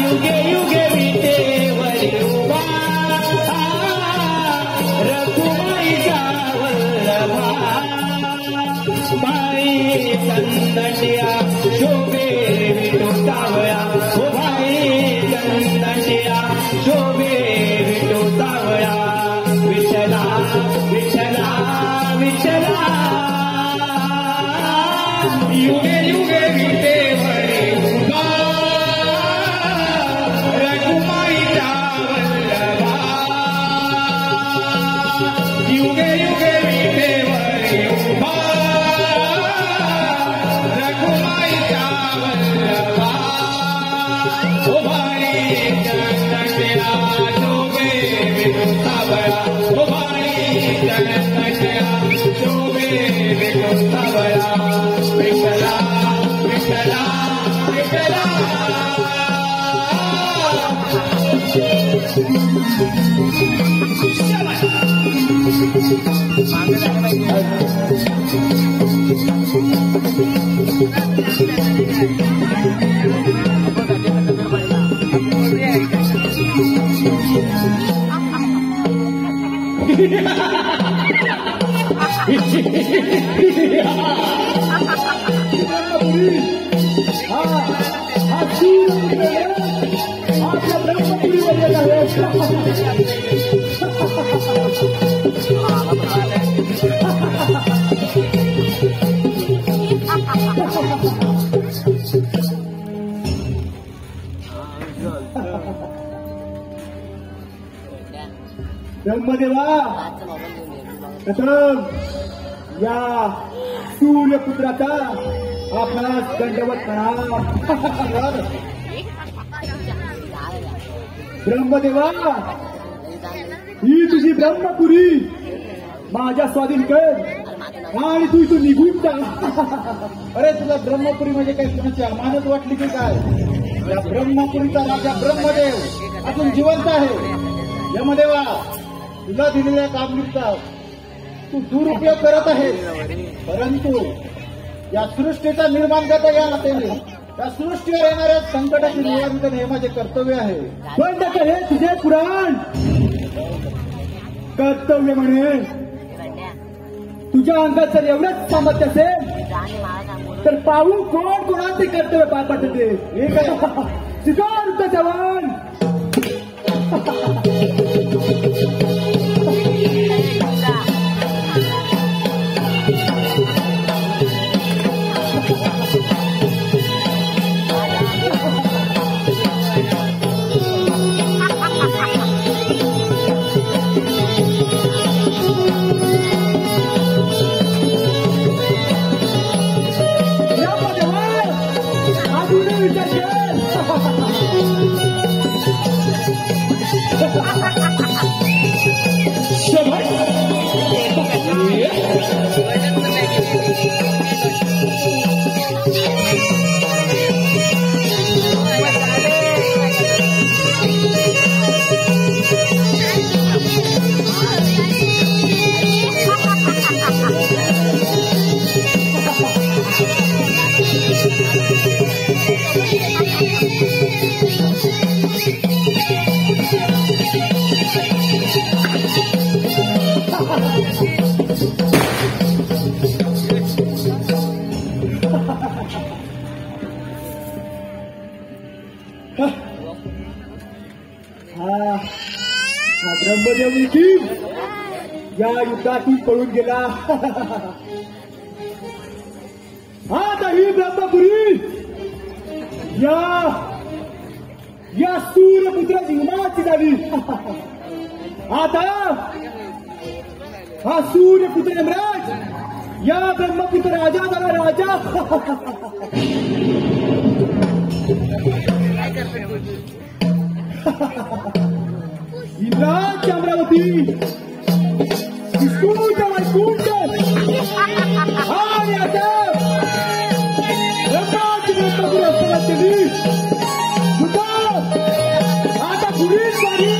E: युगे युगे विठेवरी उभा रघुमाईचा वल्लभा. बाई चंदंटिया शोभे विठू सावळा. ओ भाई चंदंटिया शोभे विठू सावळा. विठला विठला विठला. युगे युगे विठेवरी उभा रघुमाईचा वल्लभा. युगे युगे विठेवरी उभा रघुमाईचा वल्लभा. ओ भाई चंदंटिया शोभे विठू सावळा. ओ भाई चंदंटिया शोभे विठू सावळा. विठला विठला विठला.
D: आपल्या ब्रह्मपुरीवर येत आहे. ब्रह्मदेवा प्रथम या सूर्यपुत्राचा आपणास दंडवत प्रणाम. ब्रह्मदेवा, ही तुझी ब्रह्मपुरी माझ्या स्वाधीन कर आणि तू इथून निघून जा. अरे तुला ब्रह्मपुरी म्हणजे काय तुमची अमानत वाटली की काय? या ब्रह्मपुरीचा राजा ब्रह्मदेव अजून जिवंत आहे. यमदेवा, तुला दिलेल्या कामगिरीचा तू दुरुपयोग करत आहे, परंतु या सृष्टीचा निर्माण करता या नात्याने या सृष्टीवर येणाऱ्या संकटाचे निवारण करणे हे माझे कर्तव्य आहे. बंद कर हे तुझे पुराण. कर्तव्य म्हणे तुझ्या अंगात जर एवढंच सामर्थ्य असेल तर पाहू कोण कोणाचे कर्तव्य पार पाडते हे काय स्वीकार उत्तर जवान. ब्रह्मदेव देखील या युद्धातून पळून गेला. आता ही ब्रह्मपुरी या सूर्यपुत्राची उमाची झाली. आता हा सूर्यपुत्र यमराज या ब्रह्मपुत्र राजा झाला राजा. इंद्राची अमरावती विष्णूचा वैकुंठ आणि आता ब्रह्माची ब्रह्मपुरी असताना केली आता पुढील वारी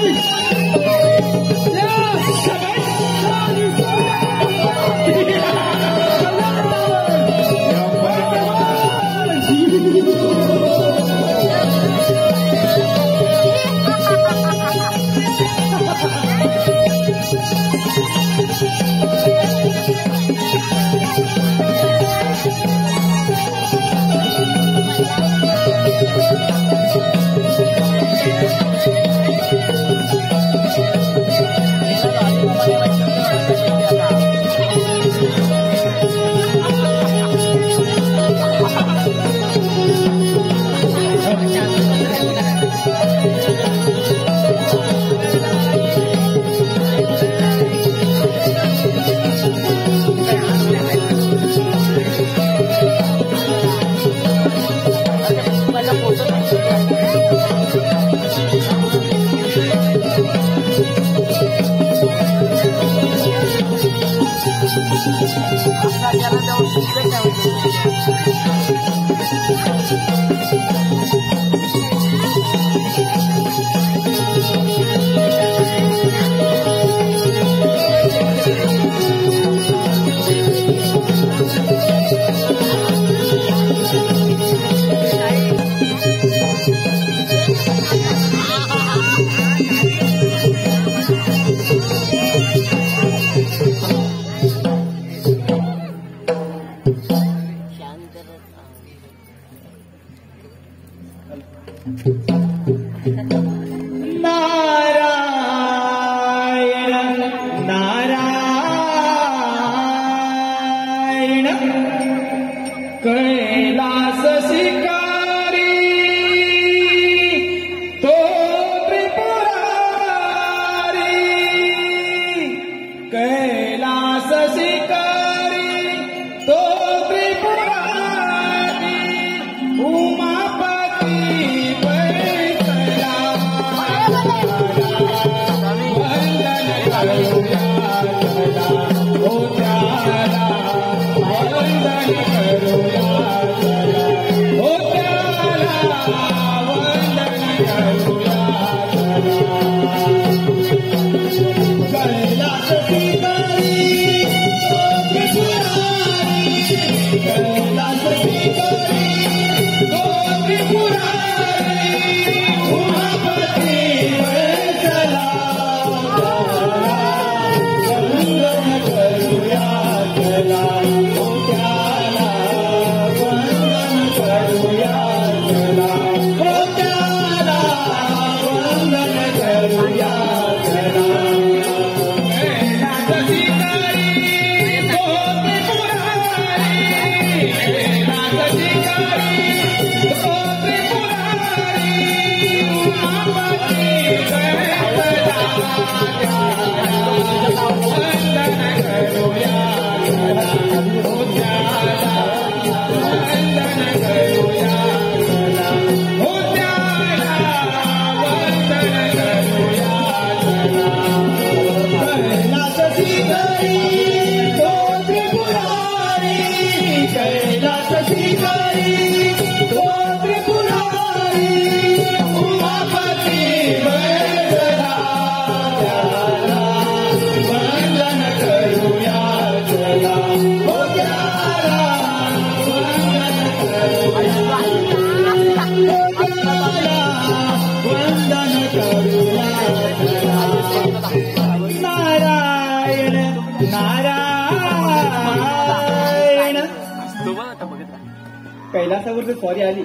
E: कैलासावर जर स्वारी आली,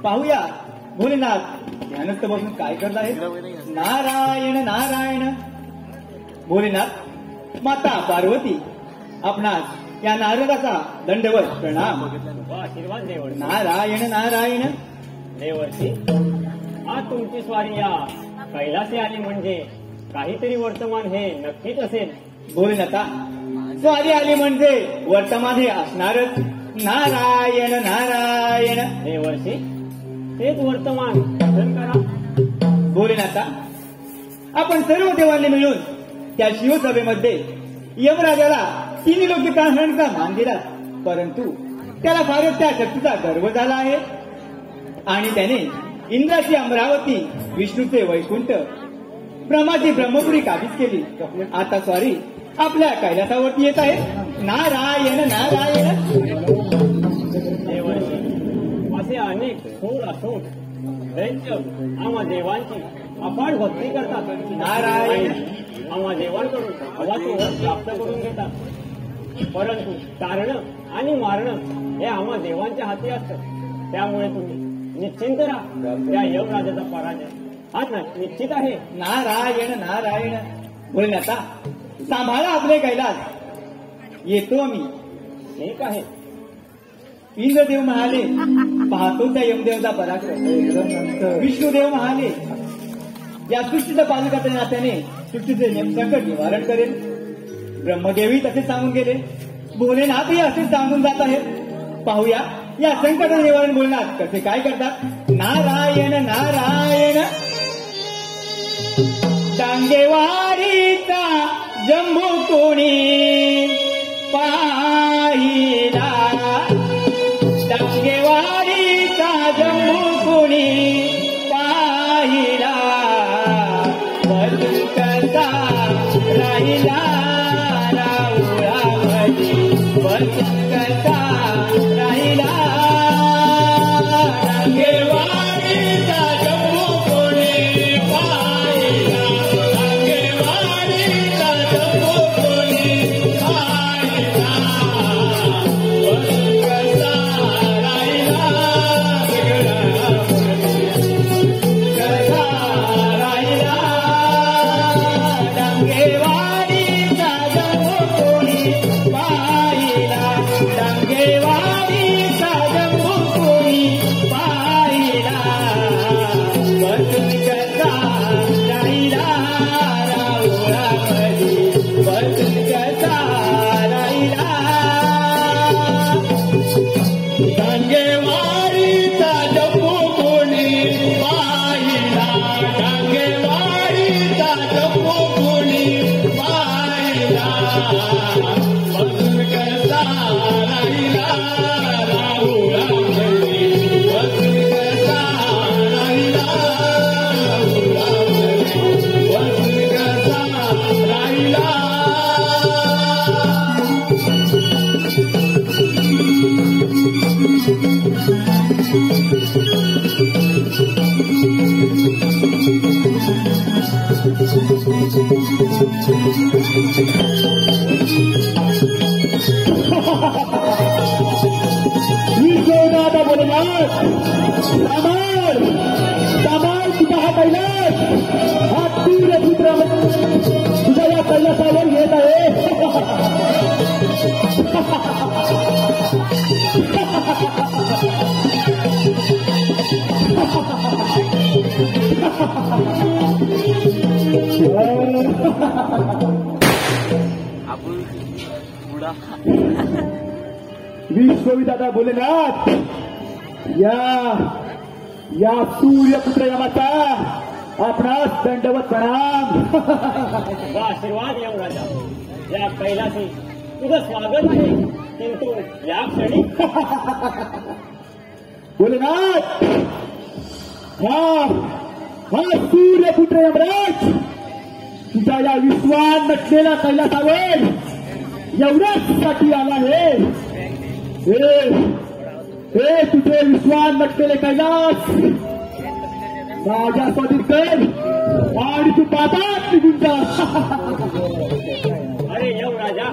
E: पाहूया भोलेनाथ ध्यानस्थ बसून काय करत आहे. नारायण नारायण. भोलेनाथ, माता पार्वती, आपणास या नारदाचा दंडवत प्रणाम.
B: आशीर्वाद देवर्षी.
E: नारायण नारायण.
B: देवर्षी, आज तुमची स्वारी या कैलासी आली म्हणजे काहीतरी वर्तमान हे नक्कीच असेल.
E: भोलेनाथा, स्वारी आली म्हणजे वर्तमान हे असणारच. नारायण नारायण.
B: देवर्षी, तेच वर्तमान कथन करा.
E: भोलेनाथा, आपण सर्व देवांनी मिळून त्या शिवसभेमध्ये यमराजाला 3 लोक प्राणांचा मान दिला, परंतु त्याला फारच त्या शक्तीचा गर्व झाला आहे आणि त्याने इंद्राची अमरावती, विष्णूचे वैकुंठ, ब्रह्माची ब्रह्मपुरी काबीज केली. आता स्वारी आपल्या कैलासावरती येत आहे. नारायण नारायण.
B: देवर्षी, असे अनेक थोर असून दैत्य आम्हा देवांची अफाट भक्ती करतात.
E: नारायण.
B: आम्हा देवांकडून हवा तो वर प्राप्त करून घेतात, परंतु तारणं आणि मारणं हे आम्हा देवांच्या हाती असतं. त्यामुळे तुम्ही निश्चिंत राहा. त्या यमराजाचा पराजय हा निश्चित आहे.
E: नारायण नारायण. भोलेनाथा, सांभाळा आपले कैलास. येतो मी.
B: ठीक आहे.
E: इंद्रदेव म्हणाले, पाहतो त्या यमदेवचा पराक्रम. विष्णुदेव म्हणाले, या सृष्टीचा पालन करता नात्याने सृष्टीचे संकट निवारण करेल. ब्रह्मदेवी तसेच सांगून गेले. भोलेनाथही असेच सांगून जात आहेत. पाहूया या संकट निवारण भोलेनाथ कसे काय करतात. नारायण नारायण. डांगेवारीचा जम्बू कोणी पाहिला, डांगेवारीचा जम्बू कोणी पाहिला, बसून कसा राहिला राहुळामध्ये, बसून कसा राहिला. डांगेवारीचा जम्बू कोणी पाहिला, डांगेवारीचा जम्बू कोणी पाहिला, बसून कसा राहिला कसा राहिला. डांगेवारीचा जम्बू कोणी पाहिला, डांगेवारीचा जम्बू कोणी पाहिला, बसून कसा राहिला राहुळामध्ये, बसून कसा राहिला. डांगेवारीचा जम्बू कोणी पाहिला, डांगेवारीचा जम्बू कोणी पाहिला, बसून कसा राहिला राहुळामध्ये, बसून कसा राहिला राहुळामध्ये, बसून कसा राहिला.
D: विश्वनाथ भोलेनाथ, सामार सामार तुझा हा कैलास, हा तीव्र पुत्र तुझ्या या कैलासावर येत आहे. विश्वविदाता भोलेनाथ, या सूर्यपुत्र यमाचा आपणास दंडवत प्रणाम.
B: आशीर्वाद यमराजा. या कैलासी तुझं स्वागत आहे, किंतु या क्षणी
D: भोलेनाथ, हा सूर्यपुत्र यमराज तुझ्या या विश्वात नटलेल्या कैलासावर एवढ्याच साठी आला आहे. हे तुझे विश्वात नटलेले कैलास माझ्या स्वाधीन कर आणि तू पापात निघून जा.
B: अरे यमराजा,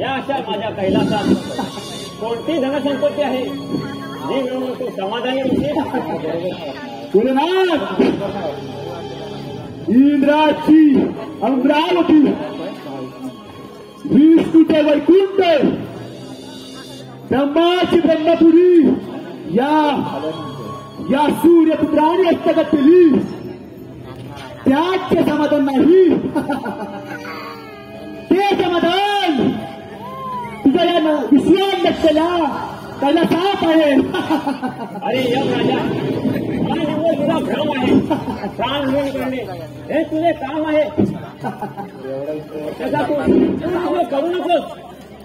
B: या अशा माझ्या कैलासात कोणती धनसंपत्ती आहे जी मिळून तू समाधानी होशील.
D: भोलेनाथ, इंद्राची अमरावती, विष्णूचे वैकुंठ, ब्रह्माची ब्रह्मपुरी या सूर्यपुत्राने हस्तगत केली. त्याचे समाधान नाही. ते समाधान तुझ्या या विश्वास नसलेला त्याला साप आहे.
B: अरे यमराजा, हा निव्वळ तुझा भ्रम आहे. प्राण घेऊन करणे हे तुझे काम आहे. त्याचा तू तुझं करू नकोस.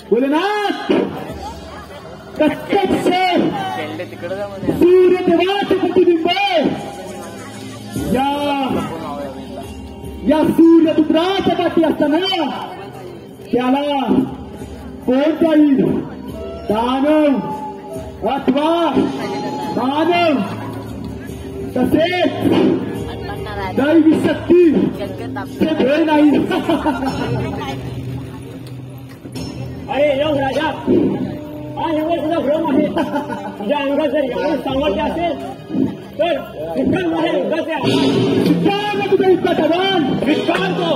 D: भोलेनाथ, प्रत्यक्ष सूर्यदेवाचे प्रतिबिंब या सूर्यपुत्राच्या पाठी असताना त्याला कोणताही दानव अथवा मानव तसेच दैवी शक्ती ते भेट नाही.
B: अरे यमराजा, हा निव्वळ तुझा भ्रम आहे. तुझ्या अंगात जर एवढं सामर्थ्य असेल तर विठ्ठल माझ्या युद्धाचे
D: स्वीकार तुझं युद्धाचा वन
B: स्वीकारतो.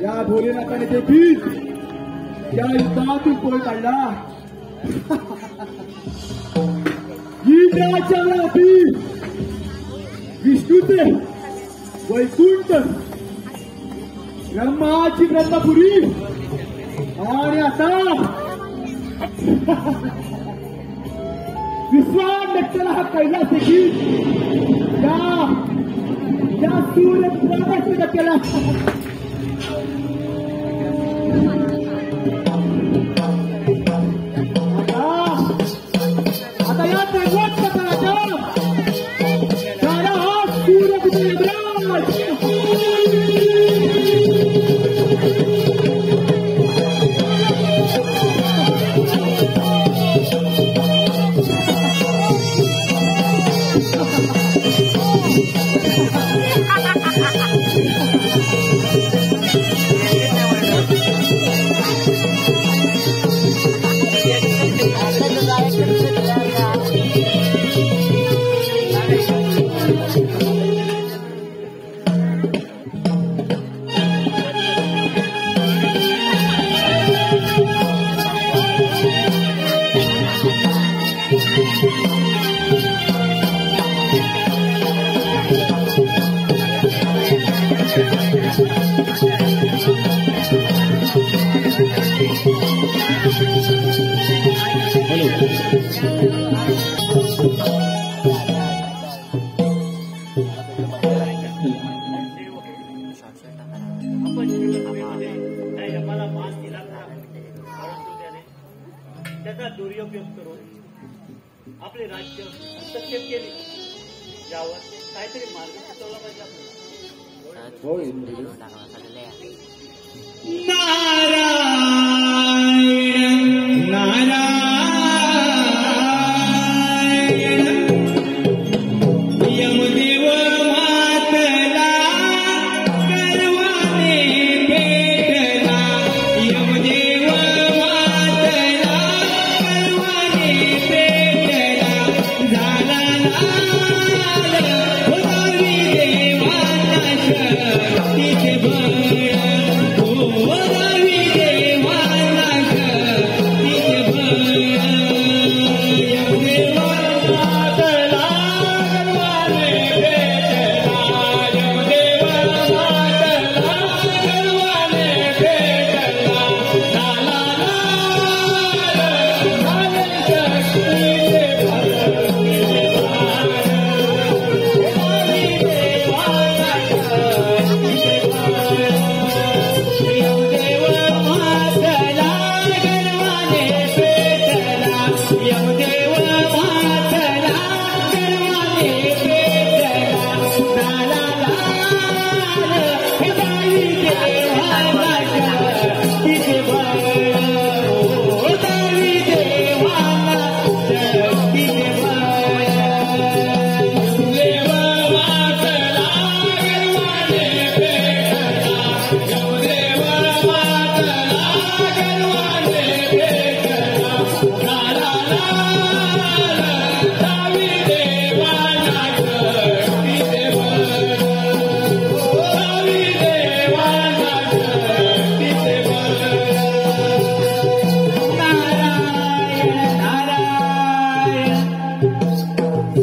D: या भोलेनाथाने ते बीज या युद्धातून पळ काढला. इंद्राच्या वरती विष्णूचे वैकुंठ, ब्रह्माची ब्रह्मपुरी आणि आता विश्वास नक्षला हा कैलास देखील या सूर्यपुत्राने केला. आता या भगवत कथाचा सारा हा सूर्यपुत्र यमराज.
C: त्याचा दुरुपयोग करून आपले राज्य हस्तक्षेप केले. यावर काहीतरी मार्ग सुचवला पाहिजे आपल्याला.
A: नारायण नारायण यमदेव मातला गर्वाने भेटला. यमदेव मातला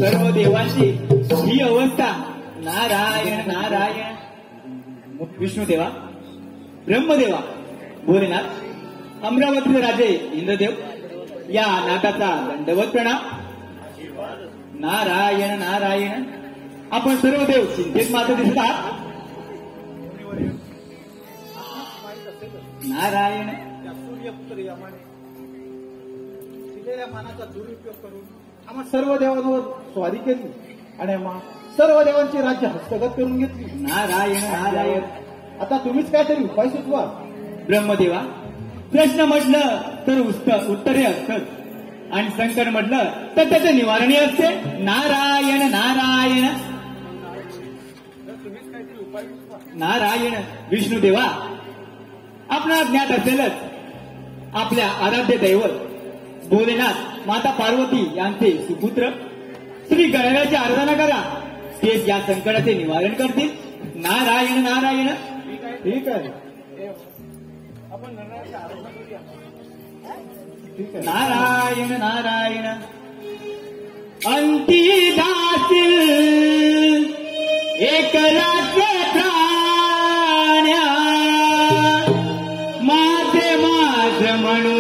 E: सर्व देवांची ही अवस्था. नारायण नारायण. विष्णुदेवा, ब्रह्मदेवा, भोलेनाथ, अमरावतीचे राजे इंद्रदेव, या नाथाचा दंडवत प्रणाम. नारायण नारायण. आपण सर्व देव चिंतेत मात्र दिसत आहात. नारायण.
D: सूर्यपुत्र यमाने दिलेल्या मानाचा दुरुपयोग करून आम्हा सर्व देवांवर स्वारी केली आणि आम्हा सर्व देवांची राज्य हस्तगत करून घेतली.
E: नारायण नारायण.
D: आता तुम्हीच काहीतरी उपाय सुचवा.
E: ब्रह्मदेवा, प्रश्न म्हटलं तर उत्तरे असतं आणि संकट म्हटलं तर त्याचे निवारणही असते. नारायण नारायण. नारायण. विष्णुदेवा, आपणाला ज्ञात असेलच आपल्या आराध्य दैवत भोलेनाथ, माता पार्वती यांचे सुपुत्र श्री गणरायाची आराधना करा, तेच या संकटाचे निवारण करतील. नारायण नारायण.
D: ठीक आहे, आपण गणरायाची आराधना करूया. ठीक आहे.
E: नारायण नारायण. अंती दासील एक राज्य प्राण्या, माझे माझ म्हणून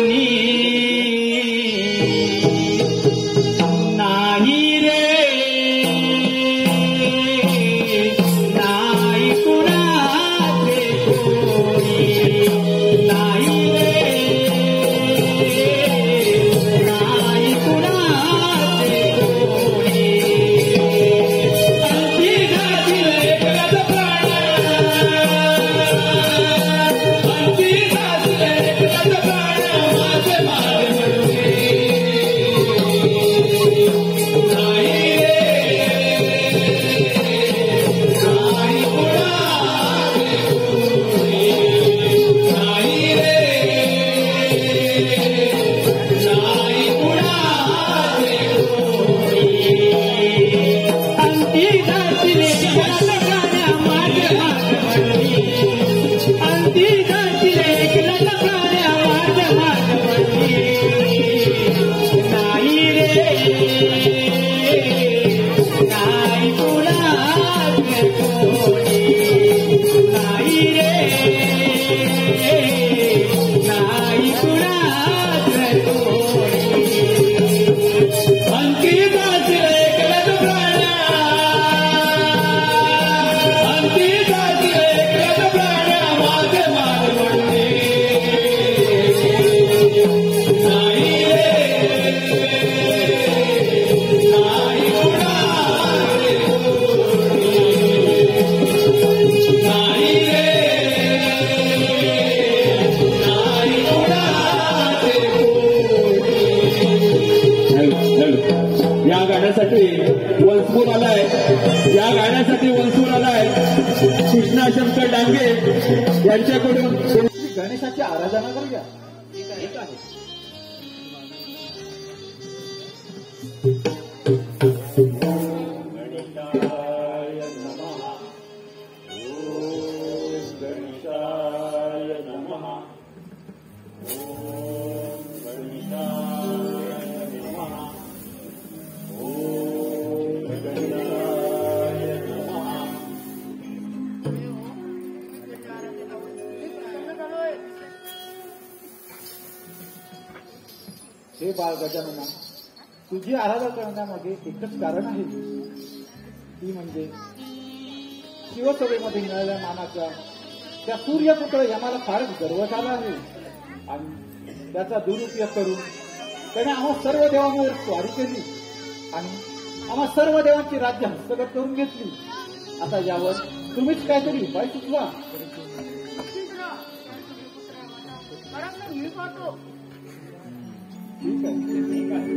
E: नाही रे, नाही कुणाचे कोणी, नाही रे, नाही कुणाचे कोणी. अंती दासील एक राज्य प्राण्या, अंती दासील एक राज्य प्राण्या, माझे माझ म्हणून कृष्णा शंकर डांगे यांच्याकडून
D: गणेशाची आराधना करूया.
E: ठीक आहे.
D: हे बाळ गजानना, तुझी आराधना करण्यामागे एकच कारण आहे, ती म्हणजे शिवसभेमध्ये मिळालेल्या मानाच्या त्या सूर्यपुत्र यमाला फारच गर्व झाला आहे आणि त्याचा दुरुपयोग करून त्याने आम्हा सर्व देवांवर स्वारी केली आणि आम्हा सर्व देवांची राज्य हस्तगत करून घेतली. आता यावर तुम्हीच काहीतरी उपाय सुचवा. ठीक आहे, ठीक आहे.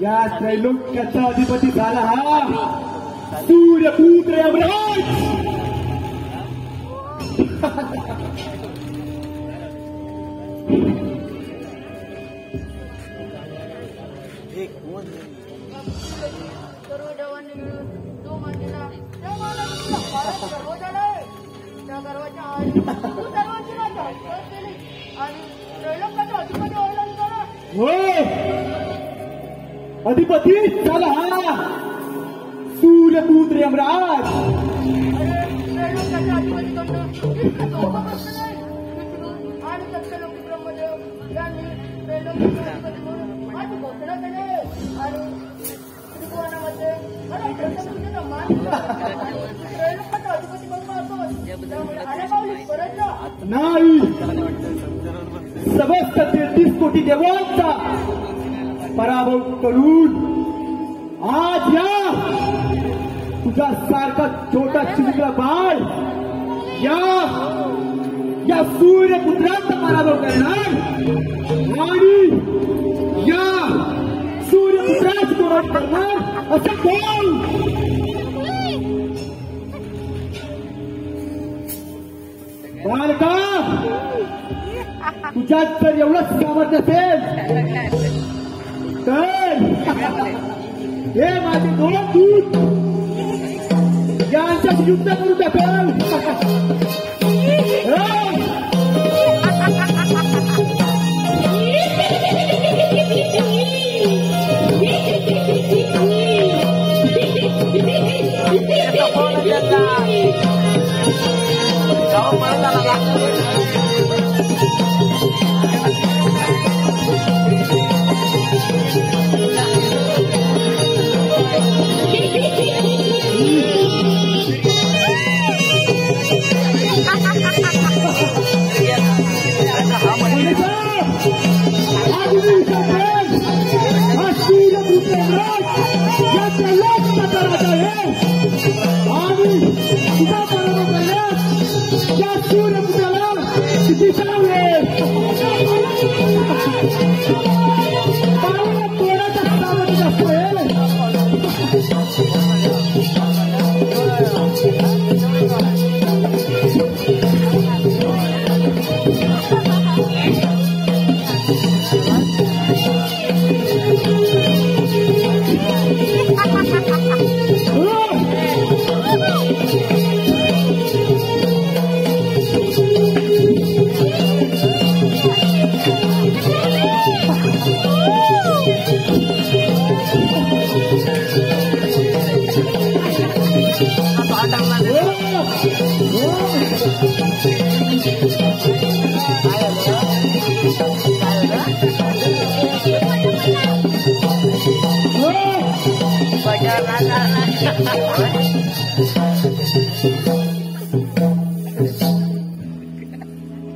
D: या त्रैलोक्याचा अधिपती झाला हा सूर्यपुत्र यमराज.
H: सर्व देवांनी मिळून तो मांडलेला त्या मानवाला फारच गर्व झालाय. त्या गर्वाच्या आधी तू सर्वांची राजा केली आणि त्रैलोक्याचा अधिपती व्हायला निघाला.
D: हो, अधिपती झाला हा सूर्यपुत्र यमराज.
H: त्रैलोक्याच्या अधिपतीकडनं इतकं सोपं प्रश्न नाही. विष्णू आणि सत्यलोकी ब्रह्मदेव यांनी त्रैलोक्याचे अधिपती म्हणून माझी घोषणा केली आणि त्रिभुवनामध्ये मला त्रैलोक्याचा मान दिला. त्रैलोक्याचा अधिपती बनवा असं त्यामुळे आल्यापावली परत जा.
D: नाही, समस्त 33 कोटी देवांचा पराभव करून आज तुझा सारखा छोटा चिमुकला बाळ या सूर्यपुत्राचा पराभव करणार आणि या सूर्यपुत्राची कोण करणार असं कोण? बालका, तुझ्यात जर एवढंच सामर्थ्य असेल तर हे माझे दोन दूत यांच्यात युद्ध करू दाखल.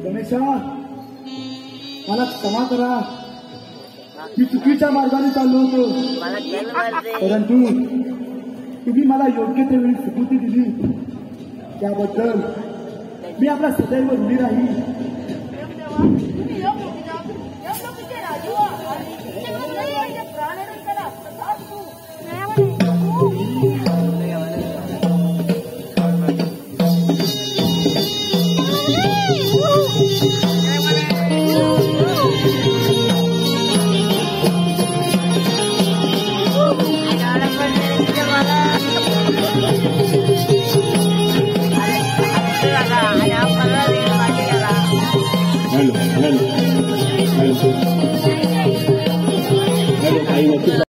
D: गणेशा, मला क्षमा करा, मी चुकीच्या मार्गाने चाललो होतो, परंतु तुम्ही मला योग्य त्या वेळी स्वीकृती दिली त्याबद्दल मी आपला सदैव ऋणी राहील.
H: तुम्ही योग राजू आणि प्राणाने करा तसाच तू.
B: Hello hello hello hello